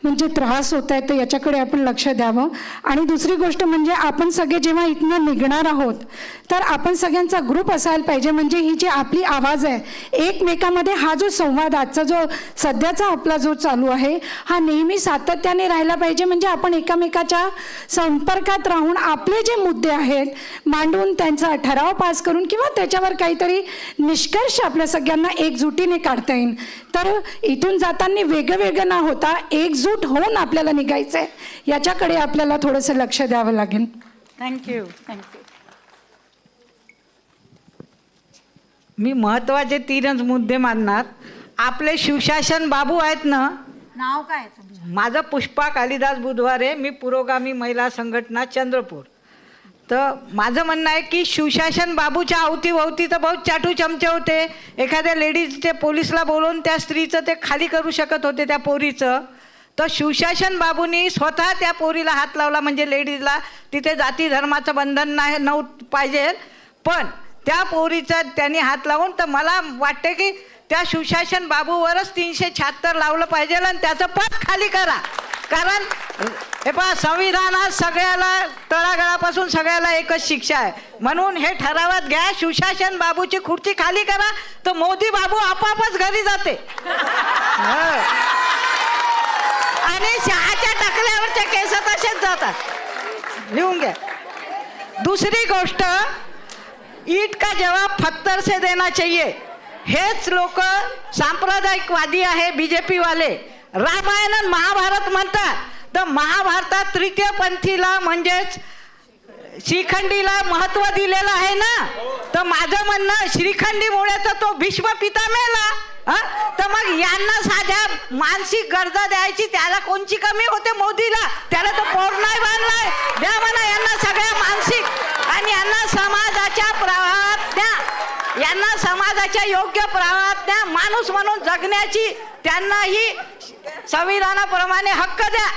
Speaker 15: म्हणजे त्रास होत आहे. तर याच्याकडे आपण लक्ष द्यावं. आणि दुसरी गोष्ट म्हणजे आपण सगळे जेव्हा इथनं निघणार आहोत तर आपण सगळ्यांचा ग्रुप असायला पाहिजे. म्हणजे ही जी आपली आवाज आहे एकमेकामध्ये, हा जो संवाद आजचा जो सध्याचा आपला जो चालू आहे हा नेहमी सातत्याने राहिला पाहिजे. म्हणजे आपण एकमेकाच्या संपर्कात राहून आपले जे मुद्दे आहेत मांडून त्यांचा ठराव पास करून किंवा त्याच्यावर काहीतरी निष्कर्ष आपल्या सगळ्यांना एकजुटीने काढता येईल. तर इथून जाताना वेगळं न होता एकजूट होऊन आपल्याला निघायचं आहे. याच्याकडे आपल्याला थोडंसं लक्ष द्यावं लागेल.
Speaker 3: थँक्यू. मी महत्त्वाचे 3च मुद्दे मांडणार. आपले शिवशासन बाबू आहेत ना, नाव काय तुमचं? माझं पुष्पा कालिदास बुधवारे, मी पुरोगामी महिला संघटना चंद्रपूर. तर माझं म्हणणं आहे की शिवशासन बाबूच्या अवतीभोवती तर बहुत चाटू चमचे होते. एखाद्या लेडीजचे पोलिसला बोलवून त्या स्त्रीचं ते खाली करू शकत होते त्या पोरीचं. तर शिवशासन बाबूंनी स्वतः त्या पोरीला हात लावला, म्हणजे लेडीजला. तिथे जाती धर्माचं बंधन नव्हतं पाहिजे, पण त्या पोरीचं त्यांनी हात लावून. तर मला वाटते की त्या शिवशासन बाबूवरच 376 लावलं पाहिजे आणि त्याचं पद खाली करा. कारण हे पहा, संविधानात सगळ्याला तळागाळापासून सगळ्याला एकच शिक्षा आहे. म्हणून हे ठरावात घ्या, शिवशासन बाबूची खुर्ची खाली करा, तर मोदी बाबू आपापच घरी जाते.
Speaker 7: आणि चहाच्या टाकल्यावरचे केस तसेच जातात. लिहून घ्या. दूसरी गोष्ट, ईट का जवाब पत्थर से देना चाहिए. हेच लोक सांप्रदायिकवादी आहे बीजेपी वाले. रामायण आणि महाभारत म्हणतात, तर महाभारतात तृतीय पंथीला म्हणजेच श्रीखंडीला महत्व दिलेलं आहे ना. तर माझं म्हणणं, श्रीखंडीमुळे तर तो भीष्म पितामेला. तर मग यांना साध्या मानसिक गरजा द्यायची, त्याला कोणची कमी होते मोदीला? त्याला तर पोर नाही बांधलाय. द्या म्हणा यांना सगळ्या मानसिक, आणि यांना समाजाच्या प्रवाहात द्या, यांना समाजाच्या योग्य प्रवाहात द्या. माणूस म्हणून जगण्याची त्यांनाही संविधानाप्रमाणे हक्क द्या.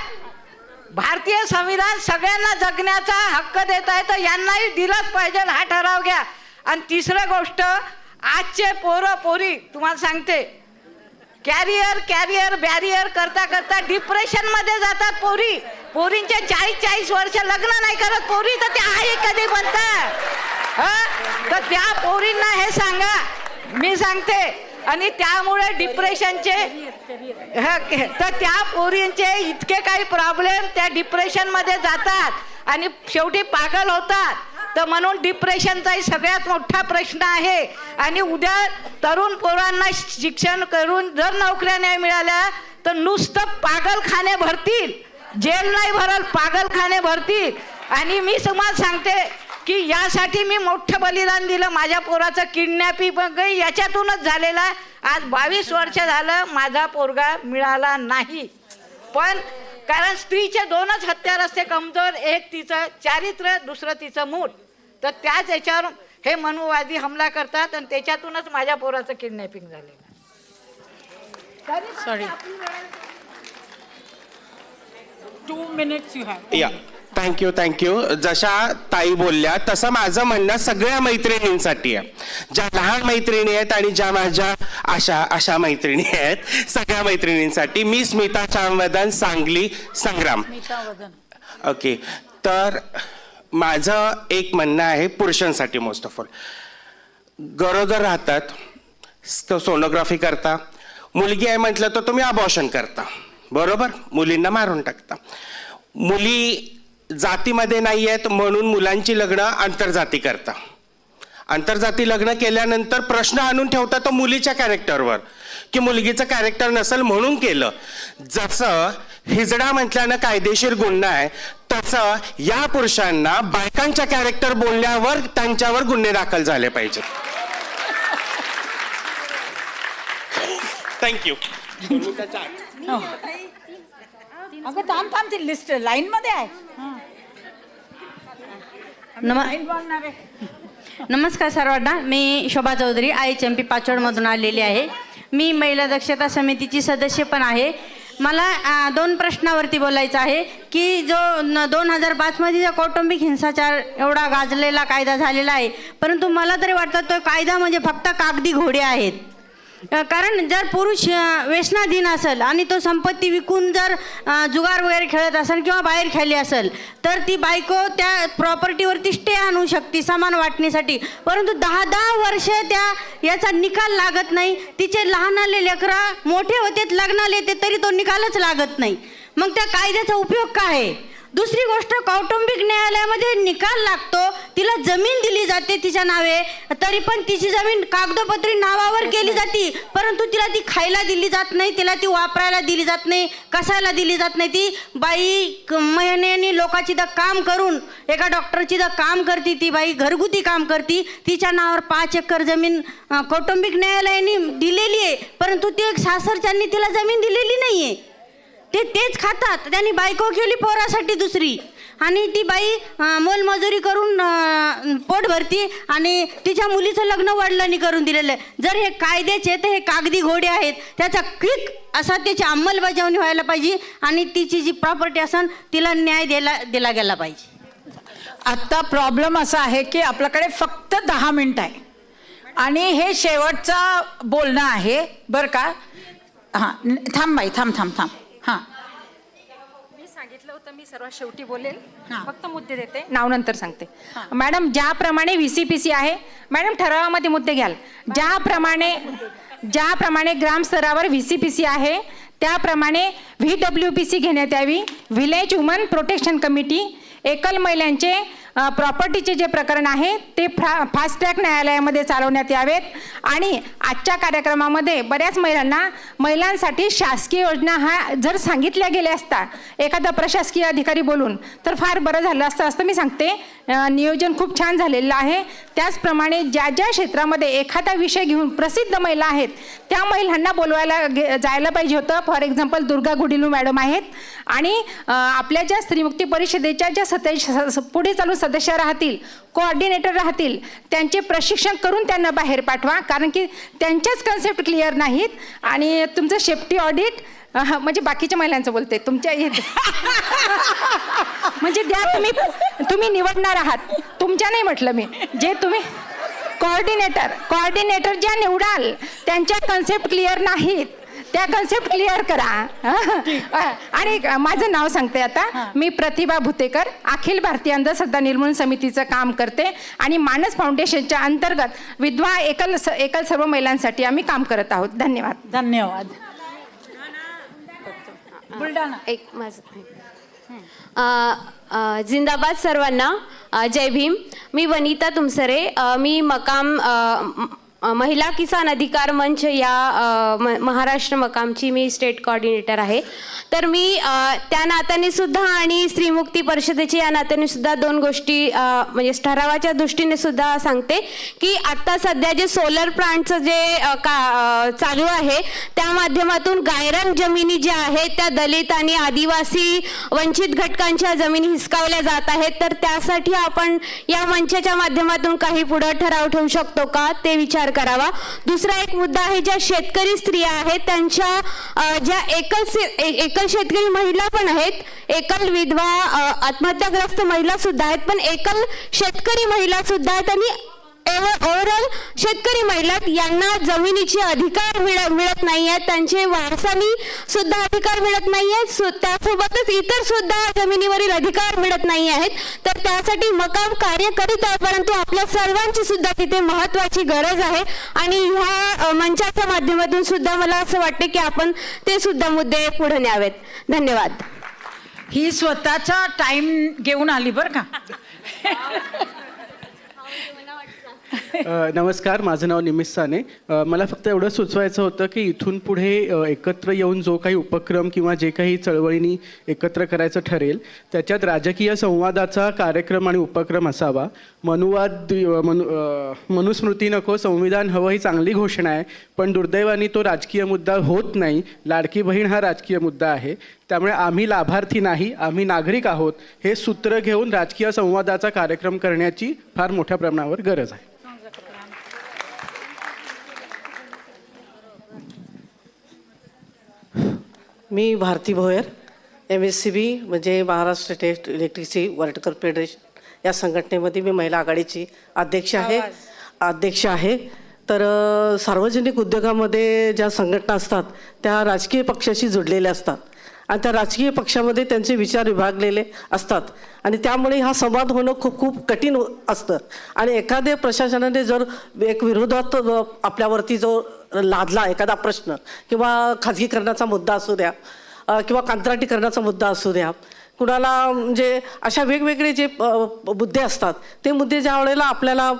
Speaker 7: भारतीय संविधान सगळ्यांना जगण्याचा हक्क देत आहे, तर यांनाही दिलाच पाहिजे, हा ठराव घ्या. आणि तिसरी गोष्ट, आजचे पोरं पोरी तुम्हाला सांगते, कॅरियर बॅरियर करता करता डिप्रेशन मध्ये जातात पोरी. पोरींचे 40-40 वर्ष लग्न नाही करत पोरी, तर त्या आई कधी बनतात? तर त्या पोरींना हे सांगा, मी सांगते. आणि त्यामुळे डिप्रेशनचे, तर त्या पोरींचे इतके काही प्रॉब्लेम, त्या डिप्रेशन मध्ये जातात आणि शेवटी पागल होतात. तर म्हणून डिप्रेशनचाही सगळ्यात मोठा प्रश्न आहे. आणि उद्या तरुण पोरांना शिक्षण करून जर नोकऱ्या नाही मिळाल्या, तर नुसतं पागलखाने भरतील, जेल नाही भरल, पागलखाने भरतील. आणि मी तुम्हाला सांगते की यासाठी मी मोठं बलिदान दिलं. माझ्या पोराचं किडनॅपिंग पण याच्यातूनच झालेलं आहे. आज 22 वर्ष झालं माझा पोरगा मिळाला नाही. पण कारण स्त्रीचे 2च हत्यार असते कमजोर, एक तिचं चारित्र्य, दुसरं तिचं मूठ. तर त्याच याच्यावर हे मनुवादी हमला करतात, आणि त्याच्यातूनच माझ्या पोराचं किडनॅपिंग झालेलं.
Speaker 3: Sorry, 2 minutes you have.
Speaker 16: या, थँक्यू. जशा ताई बोलल्या तसं माझं म्हणणं सगळ्या मैत्रिणींसाठी आहे. ज्या लहान मैत्रिणी आहेत आणि ज्या माझ्या अशा मैत्रिणी आहेत, सगळ्या मैत्रिणींसाठी. मी स्मिता चामवदन, सांगली, संग्राम. ओके, तर माझं एक म्हणणं आहे पुरुषांसाठी. मोस्ट ऑफ ऑल गरोदर राहतात, सोनोग्राफी करता, मुलगी आहे म्हटलं तर तुम्ही अबॉर्शन करता, बरोबर, मुलींना मारून टाकता. मुली जातीमध्ये नाही आहेत म्हणून मुलांची लग्न आंतरजाती करता. आंतरजाती लग्न केल्यानंतर प्रश्न आणून ठेवता तो मुलीच्या कॅरेक्टरवर, की मुलगीचं कॅरेक्टर नसेल म्हणून केलं. जसं हिजडा म्हटल्यानं कायदेशीर गुन्हा आहे, तसं या पुरुषांना बायकांच्या कॅरेक्टर बोलल्यावर त्यांच्यावर गुन्हे दाखल झाले पाहिजेत. थँक्यू.
Speaker 3: अगं थांब, ती लिस्ट लाईन मध्ये आहे.
Speaker 8: नमस्कार सर्वांना. मी शोभा चौधरी, IHMP पाचोडमधून आलेली आहे. मी महिला दक्षता समितीची सदस्य पण आहे. मला 2 प्रश्नावरती बोलायचं आहे की जो 2005 जो कौटुंबिक हिंसाचार एवढा गाजलेला कायदा झालेला आहे, परंतु मला तरी वाटतं तो कायदा म्हणजे फक्त कागदी घोडे आहेत. कारण जर पुरुष व्यसनाधीन असेल आणि तो संपत्ती विकून जर जुगार वगैरे खेळत असेल किंवा बाहेर खेळली असेल, तर ती बायको त्या प्रॉपर्टीवरती स्टे आणू शकते समान वाटणीसाठी. परंतु 10-10 वर्ष याचा निकाल लागत नाही. तिचे लहानाले लेकरं मोठे होते, लग्नाला येते, तरी तो निकालच लागत नाही. मग त्या कायद्याचा उपयोग काय आहे? दुसरी गोष्ट, कौटुंबिक न्यायालयामध्ये निकाल लागतो, तिला जमीन दिली जाते तिच्या नावे, तरी पण तिची जमीन कागदोपत्री नावावर केली जाते, परंतु तिला ती खायला दिली जात नाही, तिला ती वापरायला दिली जात नाही, कसायला दिली जात नाही. ती बाई महिन्यानी लोकांची द काम करून, एका डॉक्टरची द काम करते, ती बाई घरगुती काम करते, तिच्या नावावर 5 एकर जमीन कौटुंबिक न्यायालयाने दिलेली आहे, परंतु ती सासरच्यांनी तिला जमीन दिलेली नाही आहे. तेच खातात. त्यांनी बायको केली पोरासाठी दुसरी, आणि ती बाई मोलमजुरी करून पोट भरती, आणि तिच्या मुलीचं लग्न वडिलांनी करून दिलेलं आहे. जर हे कायद्याचे तर हे कागदी घोडे आहेत. त्याचा क्विक असा त्याची अंमलबजावणी व्हायला पाहिजे, आणि तिची जी प्रॉपर्टी असेल तिला न्याय दिला गेला पाहिजे.
Speaker 3: आता प्रॉब्लेम असा आहे की आपल्याकडे फक्त 10 मिनिटं आहे, आणि हे शेवटचं बोलणं आहे बरं का. हां, थांब बाई, थांब. हां,
Speaker 17: मी सांगितलं होतं मी सर्वात शेवटी बोलेल, फक्त मुद्दे देते, नाव नंतर सांगते. मॅडम, ज्याप्रमाणे VCPC आहे मॅडम, ठरावामध्ये मुद्दे घ्याल. ज्याप्रमाणे ग्रामस्तरावर VCPC आहे, त्याप्रमाणे VWPC घेण्यात यावी, व्हिलेज वुमन प्रोटेक्शन कमिटी, एकल महिलांचे प्रॉपर्टीचे जे प्रकरण आहे ते फास्ट ट्रॅक न्यायालयामध्ये चालवण्यात यावेत. आणि आजच्या कार्यक्रमामध्ये बऱ्याच महिलांसाठी शासकीय योजना हा जर सांगितल्या गेल्या असता एखादा प्रशासकीय अधिकारी बोलून तर फार बरं झालं असतं असं मी सांगते. नियोजन खूप छान झालेलं आहे. त्याचप्रमाणे ज्या ज्या क्षेत्रामध्ये एखादा विषय घेऊन प्रसिद्ध महिला आहेत त्या महिलांना बोलवायला जायला पाहिजे होतं. फॉर एक्झाम्पल दुर्गा गुडिलू मॅडम आहेत आणि आपल्या ज्या स्त्रीमुक्ती परिषदेच्या ज्या पुढे चालू सदस्य राहतील, कोऑर्डिनेटर राहतील, त्यांचे प्रशिक्षण करून त्यांना बाहेर पाठवा, कारण की त्यांच्याच कन्सेप्ट क्लिअर नाहीत. आणि तुमचं सेफ्टी ऑडिट म्हणजे बाकीच्या महिलांचं बोलते तुमच्या म्हणजे द्या तुम्ही निवडणार आहात, तुमच्या नाही म्हटलं मी, जे तुम्ही कोऑर्डिनेटर ज्या निवडाल त्यांच्या कन्सेप्ट क्लिअर नाहीत, त्या कन्सेप्ट क्लिअर करा. आणि माझं नाव सांगते आता, मी प्रतिभा भुतेकर, अखिल भारतीय अंधश्रद्धा निर्मूलन समितीचं काम करते आणि मानस फाउंडेशनच्या अंतर्गत विधवा एकल सर्व महिलांसाठी आम्ही काम करत आहोत. धन्यवाद.
Speaker 3: धन्यवाद.
Speaker 18: बुलढाणा एक माझं जिंदाबाद सर्वांना. जय भीम. मी वनिता तुमसरे. मी मकाम महिला किसान अधिकार मंच या महाराष्ट्र मकामची मी स्टेट कोऑर्डिनेटर आहे. तर मी त्या नात्याने सुद्धा आणि स्त्रीमुक्ती परिषदेची या नात्याने सुद्धा दोन गोष्टी म्हणजे ठरावाच्या दृष्टीने सुद्धा सांगते की आत्ता सध्या जे सोलर प्लांटचं जे चालू आहे त्या माध्यमातून गायरान जमिनी ज्या आहेत त्या दलित आणि आदिवासी वंचित घटकांच्या जमिनी हिसकावल्या जात आहेत. तर त्यासाठी आपण या मंचाच्या माध्यमातून काही पुढे ठराव ठेवू शकतो का ते विचार करावा. दुसरा एक मुद्दा आहे, ज्या शेतकरी स्त्रिया आहेत त्यांच्या ज्या एकल शेतकरी महिला पण आहेत, एकल विधवा आत्महत्याग्रस्त महिला सुद्धा आहेत, पण एकल शेतकरी महिला सुद्धा आहेत आणि ओव्हरऑल शेतकरी महिला यांना जमिनीचे अधिकार मिळत नाही आहेत, त्यांचे वारसानी सुद्धा अधिकार मिळत नाही आहेत, त्यासोबतच इतर सुद्धा जमिनीवरील अधिकार मिळत नाही आहेत. तर त्यासाठी मकाम कार्य करीत आहे, परंतु आपल्या सर्वांची सुद्धा तिथे महत्त्वाची गरज आहे आणि ह्या मंचाच्या माध्यमातून सुद्धा मला असं वाटते की आपण ते सुद्धा मुद्दे पुढे न्यावेत. धन्यवाद.
Speaker 3: ही स्वतःचा टाइम घेऊन आली बरं का.
Speaker 19: नमस्कार, माझं नाव निमिष साने. मला फक्त एवढं सुचवायचं होतं की इथून पुढे एकत्र येऊन जो काही उपक्रम किंवा जे काही चळवळींनी एकत्र करायचं ठरेल त्याच्यात राजकीय संवादाचा कार्यक्रम आणि उपक्रम असावा. मनुस्मृती नको संविधान हवं ही चांगली घोषणा आहे, पण दुर्दैवाने तो राजकीय मुद्दा होत नाही. लाडकी बहीण हा राजकीय मुद्दा आहे, त्यामुळे आम्ही लाभार्थी नाही, आम्ही नागरिक आहोत हे सूत्र घेऊन राजकीय संवादाचा कार्यक्रम करण्याची फार मोठ्या प्रमाणावर गरज आहे.
Speaker 20: मी भारती भोयर, MSCB म्हणजे Maharashtra state electricity workers federation या संघटनेमध्ये मी महिला आघाडीची अध्यक्ष आहे. तर सार्वजनिक उद्योगामध्ये ज्या संघटना असतात त्या राजकीय पक्षाशी जोडलेल्या असतात आणि त्या राजकीय पक्षामध्ये त्यांचे विचार विभागलेले असतात आणि त्यामुळे हा संवाद होणं खूप खूप कठीण असतं. आणि एखाद्या प्रशासनाने जर एक विरोधात आपल्यावरती जो लादला एखादा प्रश्न किंवा खाजगीकरणाचा मुद्दा असू द्या किंवा कंत्राटीकरणाचा मुद्दा असू द्या, कुणाला म्हणजे अशा वेगवेगळे जे मुद्दे असतात ते मुद्दे ज्या वेळेला आपल्याला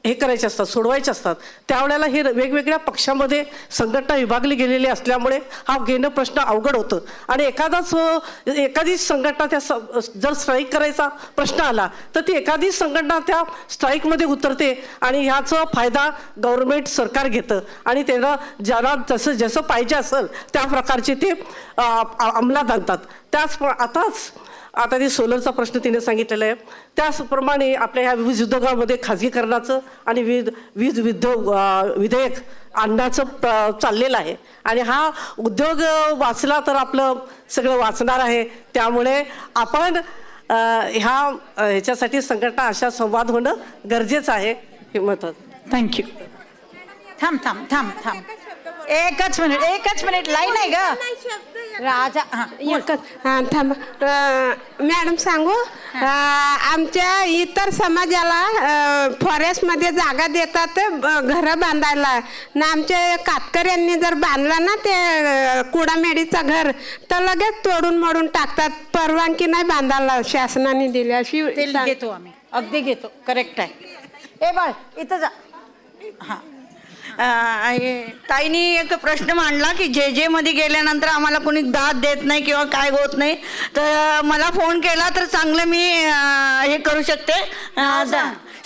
Speaker 20: हे करायचे असतात, सोडवायचे असतात, त्यावेळेला हे वेगवेगळ्या पक्षामध्ये संघटना विभागली गेलेली असल्यामुळे हा घेणं प्रश्न अवघड होतं. आणि एखादीच संघटना त्या जर स्ट्राईक करायचा प्रश्न आला तर ती एखादीच संघटना त्या स्ट्राईकमध्ये उतरते आणि ह्याचा फायदा गव्हर्नमेंट सरकार घेतं आणि त्यांना ज्याला जसं पाहिजे असेल त्या प्रकारचे ते अंमलात आणतात. आता ते सोलरचा प्रश्न तिने सांगितलेला आहे, त्याचप्रमाणे आपल्या ह्या वीज उद्योगामध्ये खाजगीकरणाचं आणि वीज विधेयक आणण्याचं चाललेलं आहे आणि हा उद्योग वाचला तर आपलं सगळं वाचणार आहे. त्यामुळे आपण ह्याच्यासाठी संघटना अशा संवाद होणं गरजेचं आहे हे महत्त्वाचं.
Speaker 3: थँक्यू. थांब एकच मिनिट लाईन आहे ग.
Speaker 6: राजा थांबा मॅडम सांगू आमच्या इतर समाजाला फॉरेस्टमध्ये जागा देतात घरं बांधायला ना आमच्या कातकऱ्यांनी जर बांधलं ना ते कुडामेडीचं घर तर लगेच तोडून मोडून टाकतात परवानगी नाही बांधायला शासनाने दिल्याशिवाय
Speaker 3: घेतो आम्ही अगदी घेतो करेक्ट आहे ए बाळ इथं जा हां
Speaker 21: ताईनी एक प्रश्न मांडला की जे मध्ये गेल्यानंतर आम्हाला कोणी दाद देत नाही किंवा काय होत नाही तर मला फोन केला तर चांगलं मी हे करू शकते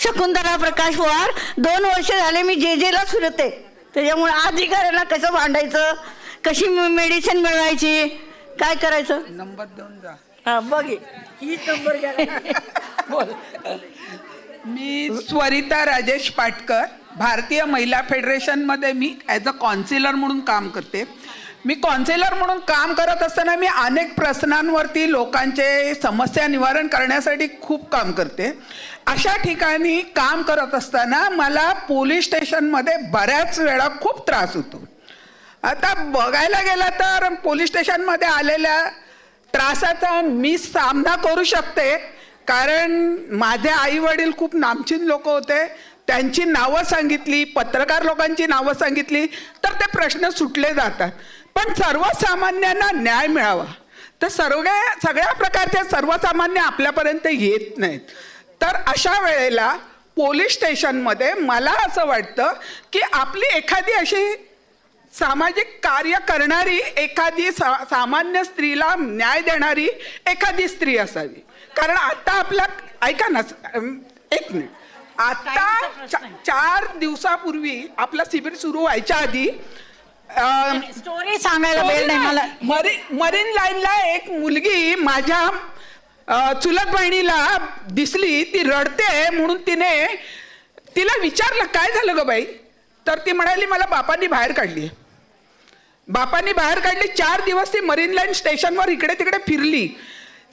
Speaker 21: शकुंतला प्रकाश पवार 2 वर्ष झाले मी जेला फिरते त्याच्यामुळे अधिकाऱ्यांना कसं भांडायचं कशी मेडिसिन मिळवायची काय करायचं
Speaker 22: नंबर देऊन जा
Speaker 21: बघे हीच नंबर घ्या
Speaker 22: बोल मी स्वरिता राजेश पाटकर भारतीय महिला फेडरेशनमध्ये मी ॲज अ कॉन्सिलर म्हणून काम करते. मी कॉन्सिलर म्हणून काम करत असताना मी अनेक प्रश्नांवरती लोकांचे समस्या निवारण करण्यासाठी खूप काम करते. अशा ठिकाणी काम करत असताना मला पोलीस स्टेशनमध्ये बऱ्याच वेळा खूप त्रास होतो. आता बघायला गेला तर पोलीस स्टेशनमध्ये आलेल्या त्रासाचा मी सामना करू शकते कारण माझे आई वडील खूप नामचीन लोक होते. त्यांची नावं सांगितली पत्रकार लोकांची नावं सांगितली तर ते प्रश्न सुटले जातात. पण सर्वसामान्यांना न्याय मिळावा तर सगळ्या प्रकारचे सर्वसामान्य आपल्यापर्यंत येत नाहीत. तर अशा वेळेला पोलीस स्टेशनमध्ये मला असं वाटतं की आपली एखादी अशी सामाजिक कार्य करणारी एखादी सामान्य स्त्रीला न्याय देणारी एखादी स्त्री असावी. कारण आता आपला ऐका ना एक मिनिट आता 4 दिवसापूर्वी आपलं शिबिर सुरू व्हायच्या आधी
Speaker 3: स्टोरी सांगायला वेळ नाही मला.
Speaker 22: मरीन लाईनला एक मुलगी माझ्या चुलत बहिणीला दिसली ती रडते म्हणून तिला विचारलं काय झालं ग बाई तर ती म्हणाली मला बापांनी बाहेर काढली. बापांनी बाहेर काढली 4 दिवस ती मरीन लाईन स्टेशनवर इकडे तिकडे फिरली.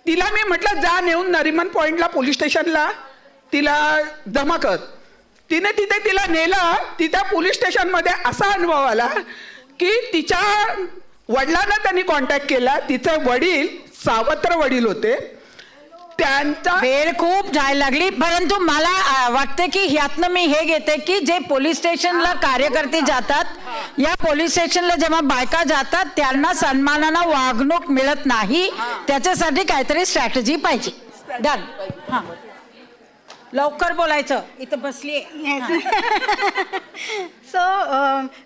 Speaker 22: तिला मी म्हटलं जा नेऊन नरिमन पॉइंटला पोलीस स्टेशनला तिला जमा कर. तिने तिला नेलं. तिथं पोलीस स्टेशनमध्ये असा अनुभव आला की तिच्या वडिलांना त्यांनी कॉन्टॅक्ट केला. तिचे वडील सावत्र वडील होते. त्यांचा
Speaker 3: वेळ खूप जायला लागली परंतु मला वाटते की ह्यातनं मी हे घेते की जे पोलीस स्टेशनला कार्यकर्ते जातात या पोलीस स्टेशनला जेव्हा बायका जातात त्यांना सन्मानानं वागणूक मिळत नाही त्याच्यासाठी काहीतरी स्ट्रॅटेजी पाहिजे. डन हां लवकर बोलायचं इथं बसली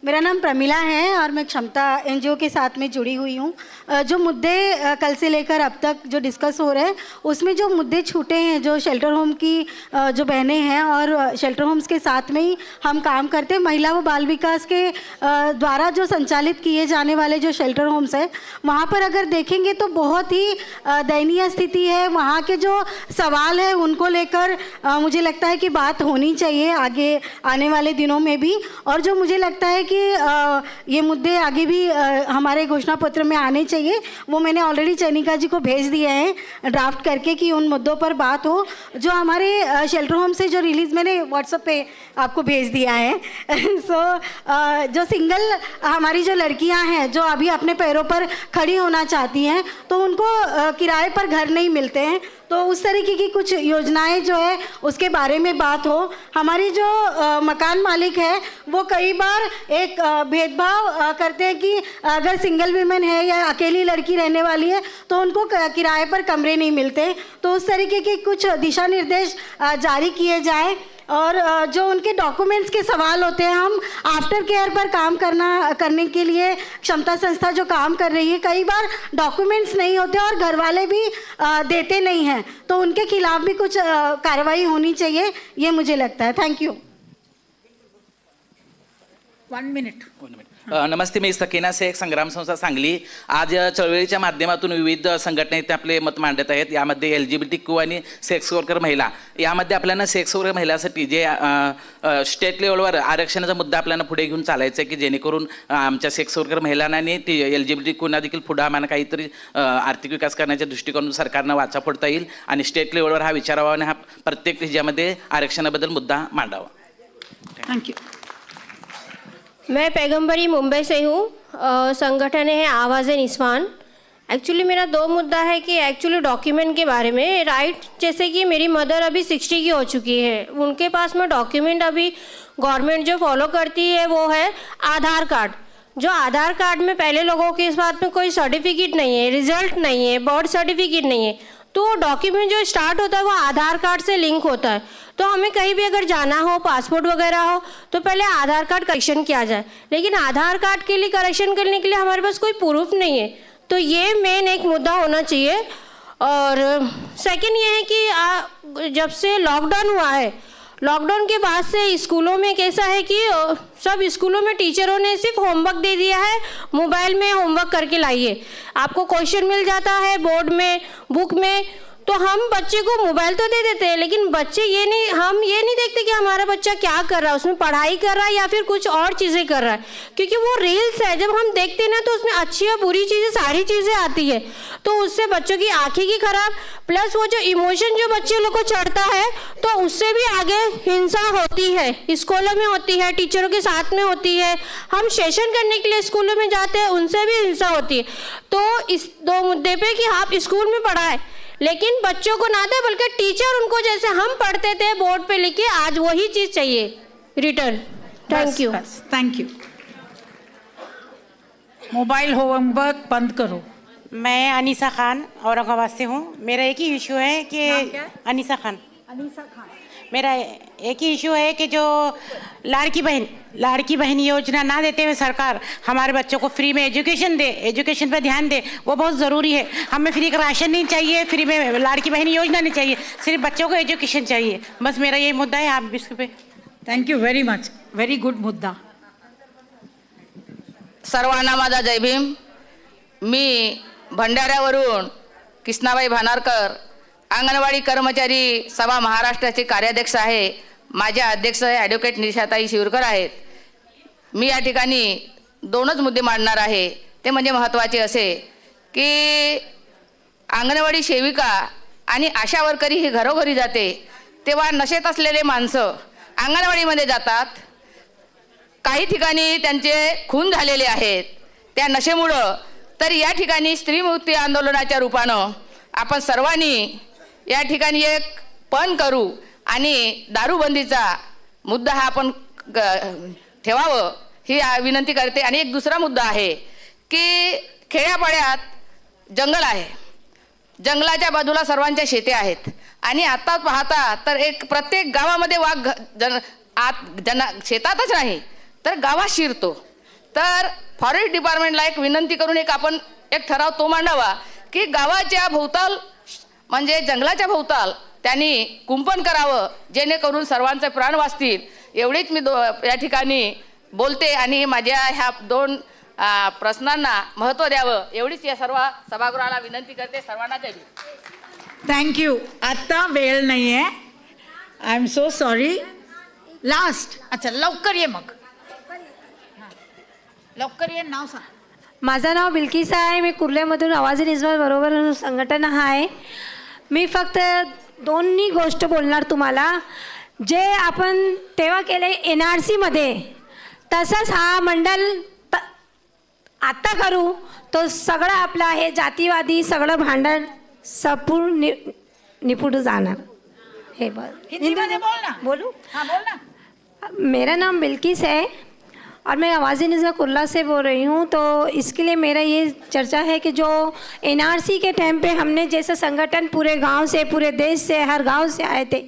Speaker 23: मेरा नाम प्रमिला है और मैं क्षमता एनजीओ के साथ में जुड़ी हुई हूँ. जो मुद्दे कल से लेकर अब तक जो डिस्कस हो रहे हैं उसमें जो मुद्दे छूटे हैं जो शेल्टर होम की जो बहनें हैं और शेल्टर होम्स के साथ में ही हम काम करते हैं. महिला व बाल विकास के द्वारा जो संचालित किए जाने वाले जो शेल्टर होम्स हैं वहाँ पर अगर देखेंगे तो बहुत ही दयनीय स्थिति है. वहाँ के जो सवाल है उनको लेकर मुझे लगता है कि बात होनी चाहिए आगे आने वाले दिनों में भी. और जो मुझे लगता है कि ये मुद्दे आगे भी हमारे घोषणा पत्र में आने चाहिए वो मैंने ऑलरेडी चैनिका जी को भेज दिए हैं ड्राफ्ट करके कि उन मुद्दों पर बात हो. जो हमारे शेल्टर होम से जो रिलीज़ मैंने व्हाट्सएप पे आपको भेज दिया है. जो सिंगल हमारी जो लड़कियां हैं जो अभी अपने पैरों पर खड़ी होना चाहती हैं तो उनको किराए पर घर नहीं मिलते हैं. तो उस तरीके की कुछ योजनाएं जो है उसके बारे में बात हो. हमारी जो मकान मालिक है वो कई बार एक भेदभाव करते हैं कि अगर सिंगल वीमेन है या अकेली लड़की रहने वाली है तो उनको किराए पर कमरे नहीं मिलते. तो उस तरीके के कुछ दिशा निर्देश जारी किए जाएं. और जो उनके डॉक्यूमेंट्स के सवाल होते हैं हम आफ्टर केयर पर काम करने के लिए क्षमता संस्था जो काम कर रही है कई बार डॉक्यूमेंट्स नहीं होते और घर वाले भी देते नहीं हैं तो उनके खिलाफ भी कुछ कार्रवाई होनी चाहिए ये मुझे लगता है. Thank you.
Speaker 3: 1 मिनिट.
Speaker 24: नमस्ते मी सकीना शेख संग्राम संस्था सांगली. आज चळवळीच्या माध्यमातून विविध संघटना आपले मत मांडत आहेत. यामध्ये LGBTQ आणि सेक्स वर्कर महिला यामध्ये आपल्याला सेक्स वर्कर महिलांसाठी जे स्टेट लेवलवर आरक्षणाचा मुद्दा आपल्याला पुढे घेऊन चालायचा आहे की जेणेकरून आमच्या सेक्स वर्कर महिलांना आणि LGBTQ देखील पुढे आम्हाला काहीतरी आर्थिक विकास करण्याच्या दृष्टिकोनातून सरकारनं वाचा फोडता येईल आणि स्टेट लेवलवर हा विचारावा आणि हा प्रत्येक ह्याच्यामध्ये आरक्षणाबद्दल मुद्दा मांडावा.
Speaker 3: थँक्यू.
Speaker 25: मैं पैगंबरी मुंबई से हूँ. संगठन है आवाज़ निस्वान.
Speaker 1: एक्चुअली मेरा 2 मुद्दा है कि एक्चुअली डॉक्यूमेंट के बारे में, राइट। जैसे कि मेरी मदर अभी 60 की हो चुकी है, उनके पास में डॉक्यूमेंट अभी गवर्नमेंट जो फॉलो करती है वो है आधार कार्ड। जो आधार कार्ड में पहले लोगों के इस बात में कोई सर्टिफिकेट नहीं है, रिजल्ट नहीं है, बर्थ सर्टिफिकेट नहीं है, तो डॉक्यूमेंट जो स्टार्ट होता है वो आधार कार्ड से लिंक होता है। तो हमें कहीं भी अगर जाना हो, पासपोर्ट वगैरह हो, तो पहले आधार कार्ड करेक्शन किया जाए, लेकिन आधार कार्ड के लिए करेक्शन करने के लिए हमारे पास कोई प्रूफ नहीं है। तो ये मेन एक मुद्दा होना चाहिए। और सेकंड ये है कि जब से लॉकडाउन हुआ है, लॉकडाउन के बाद से स्कूलों में कैसा है कि सब स्कूलों में टीचरों ने सिर्फ होमवर्क दे दिया है, मोबाइल में होमवर्क करके लाइए, आपको क्वेश्चन मिल जाता है बोर्ड में, बुक में। तो हम बच्चे को मोबाइल तो दे देते हैं, लेकिन बच्चे हम ये नहीं देखते कि हमारा बच्चा क्या कर रहा है, उसमें पढ़ाई कर रहा है या फिर कुछ और चीज़ें कर रहा है, क्योंकि वो रील्स है। जब हम देखते हैं ना तो उसमें अच्छी और बुरी चीज़ें, सारी चीज़ें आती है, तो उससे बच्चों की आंखें की खराब, प्लस वो जो इमोशन जो बच्चे लोग को चढ़ता है, तो उससे भी आगे हिंसा होती है, स्कूलों में होती है, टीचरों के साथ में होती है। हम सेशन करने के लिए स्कूलों में जाते हैं, उनसे भी हिंसा होती है। तो इस 2 मुद्दे पे कि आप स्कूल में पढ़ाए, लेकिन बच्चों को ना दे, बल्कि टीचर उनको जैसे हम पढ़ते थे बोर्ड पे लिखे, आज वही चीज चाहिए return. Thank you.
Speaker 3: Thank you. Mobile homework बंद करो।
Speaker 2: मैं अनीसा खान औरंगाबाद से हूँ। मेरा एक ही इशू है कि अनीसा खान मेरा एक ही इशू है कि जो लाड़की बहन योजना ना देते हुए सरकार हमारे बच्चों को फ्री में एजुकेशन दे, एजुकेशन पे ध्यान दे, वो बहुत ज़रूरी है। हमें फ्री का राशन नहीं चाहिए, फ्री में लाड़की बहन योजना नहीं चाहिए, सिर्फ बच्चों को एजुकेशन चाहिए। बस मेरा ये मुद्दा है। आप इस पे
Speaker 3: thank you very much, very good मुद्दा।
Speaker 4: सर्वांना माझा जय भीम। मी भंडाऱ्यावरून किसनाबाई भानारकर, अंगणवाडी कर्मचारी सभा महाराष्ट्राचे कार्याध्यक्ष आहे। माझ्या अध्यक्ष ॲडव्होकेट निशाताई शिवरकर आहेत। मी या ठिकाणी 2च मुद्दे मांडणार आहे, ते म्हणजे महत्त्वाचे असे की अंगणवाडी सेविका आणि आशा वर्करी ही घरोघरी जाते, तेव्हा नशेत असलेले माणसं अंगणवाडीमध्ये जातात, काही ठिकाणी त्यांचे खून झालेले आहेत त्या नशेमुळं। तर या ठिकाणी स्त्रीमुक्ती आंदोलनाच्या रूपानं आपण सर्वांनी या ठिकाणी एक पण करू आणि दारूबंदीचा मुद्दा हा आपण ठेवावं ही विनंती करते। आणि एक दुसरा मुद्दा आहे की खेड्यापाड्यात जंगल आहे, जंगलाच्या बाजूला सर्वांच्या शेते आहेत आणि आता पाहता तर एक प्रत्येक गावामध्ये वाघ शेतातच नाही तर गावात शिरतो। तर फॉरेस्ट डिपार्टमेंटला एक विनंती करून आपण एक ठराव तो मांडावा की गावाच्या भोवताल म्हणजे जंगलाच्या भोवताल त्यांनी कुंपण करावं, जेणेकरून सर्वांचे प्राण वाचतील। एवढीच मी या ठिकाणी बोलते आणि माझ्या ह्या 2 प्रश्नांना महत्त्व द्यावं एवढीच या सर्व सभागृहाला विनंती करते। सर्वांना जय भीम।
Speaker 3: थँक्यू। आता वेळ नाही आहे, I am so sorry. Last, अच्छा लवकर ये, मग लवकर ये, नाव सांग।
Speaker 5: माझं नाव बिल्किसा आहे, मी कुर्ल्यामधून आवाज निजवा बरोबर संघटन आहे। मी फक्त 2 गोष्ट बोलणार तुम्हाला। जे आपण तेव्हा केले NRCमध्ये, तसंच हा मंडल आता करू तो सगळं आपलं आहे जातीवादी सगळं भांडण संपूर्ण निपुट जाणार। हे
Speaker 3: हिंदी में बोल ना।
Speaker 5: बोलूं?
Speaker 3: हाँ बोल ना।
Speaker 5: मेरा नाम बिल्किस है और मैं आवाज़ निज़ा कुर्ला से बोल रही हूँ। तो इसके लिए मेरा ये चर्चा है कि जो NRC के टाइम पे हमने जैसा संगठन पूरे गांव से, पूरे देश से, हर गांव से आए थे,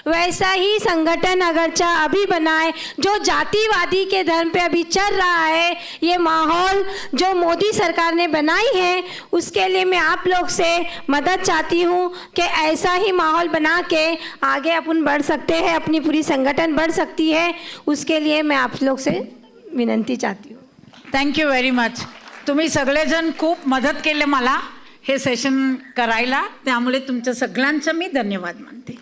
Speaker 5: वैसा ही संगठन अगरचा अभी बनाए जो जातिवादी के धर्म पे अभी चल रहा है, ये माहौल जो मोदी सरकार ने बनाई है, उसके लिए मैं आप लोग से मदद चाहती हूँ कि ऐसा ही माहौल बना के आगे अपन बढ़ सकते हैं, अपनी पूरी संगठन बढ़ सकती है। उसके लिए मैं आप लोग से विनंती चाहती हूँ।
Speaker 3: Thank you very much. तुम्ही सगळेजण खूप मदत केले मला हे सेशन करायला, त्यामुळे तुमच्या सगळ्यांचं मी धन्यवाद मानते।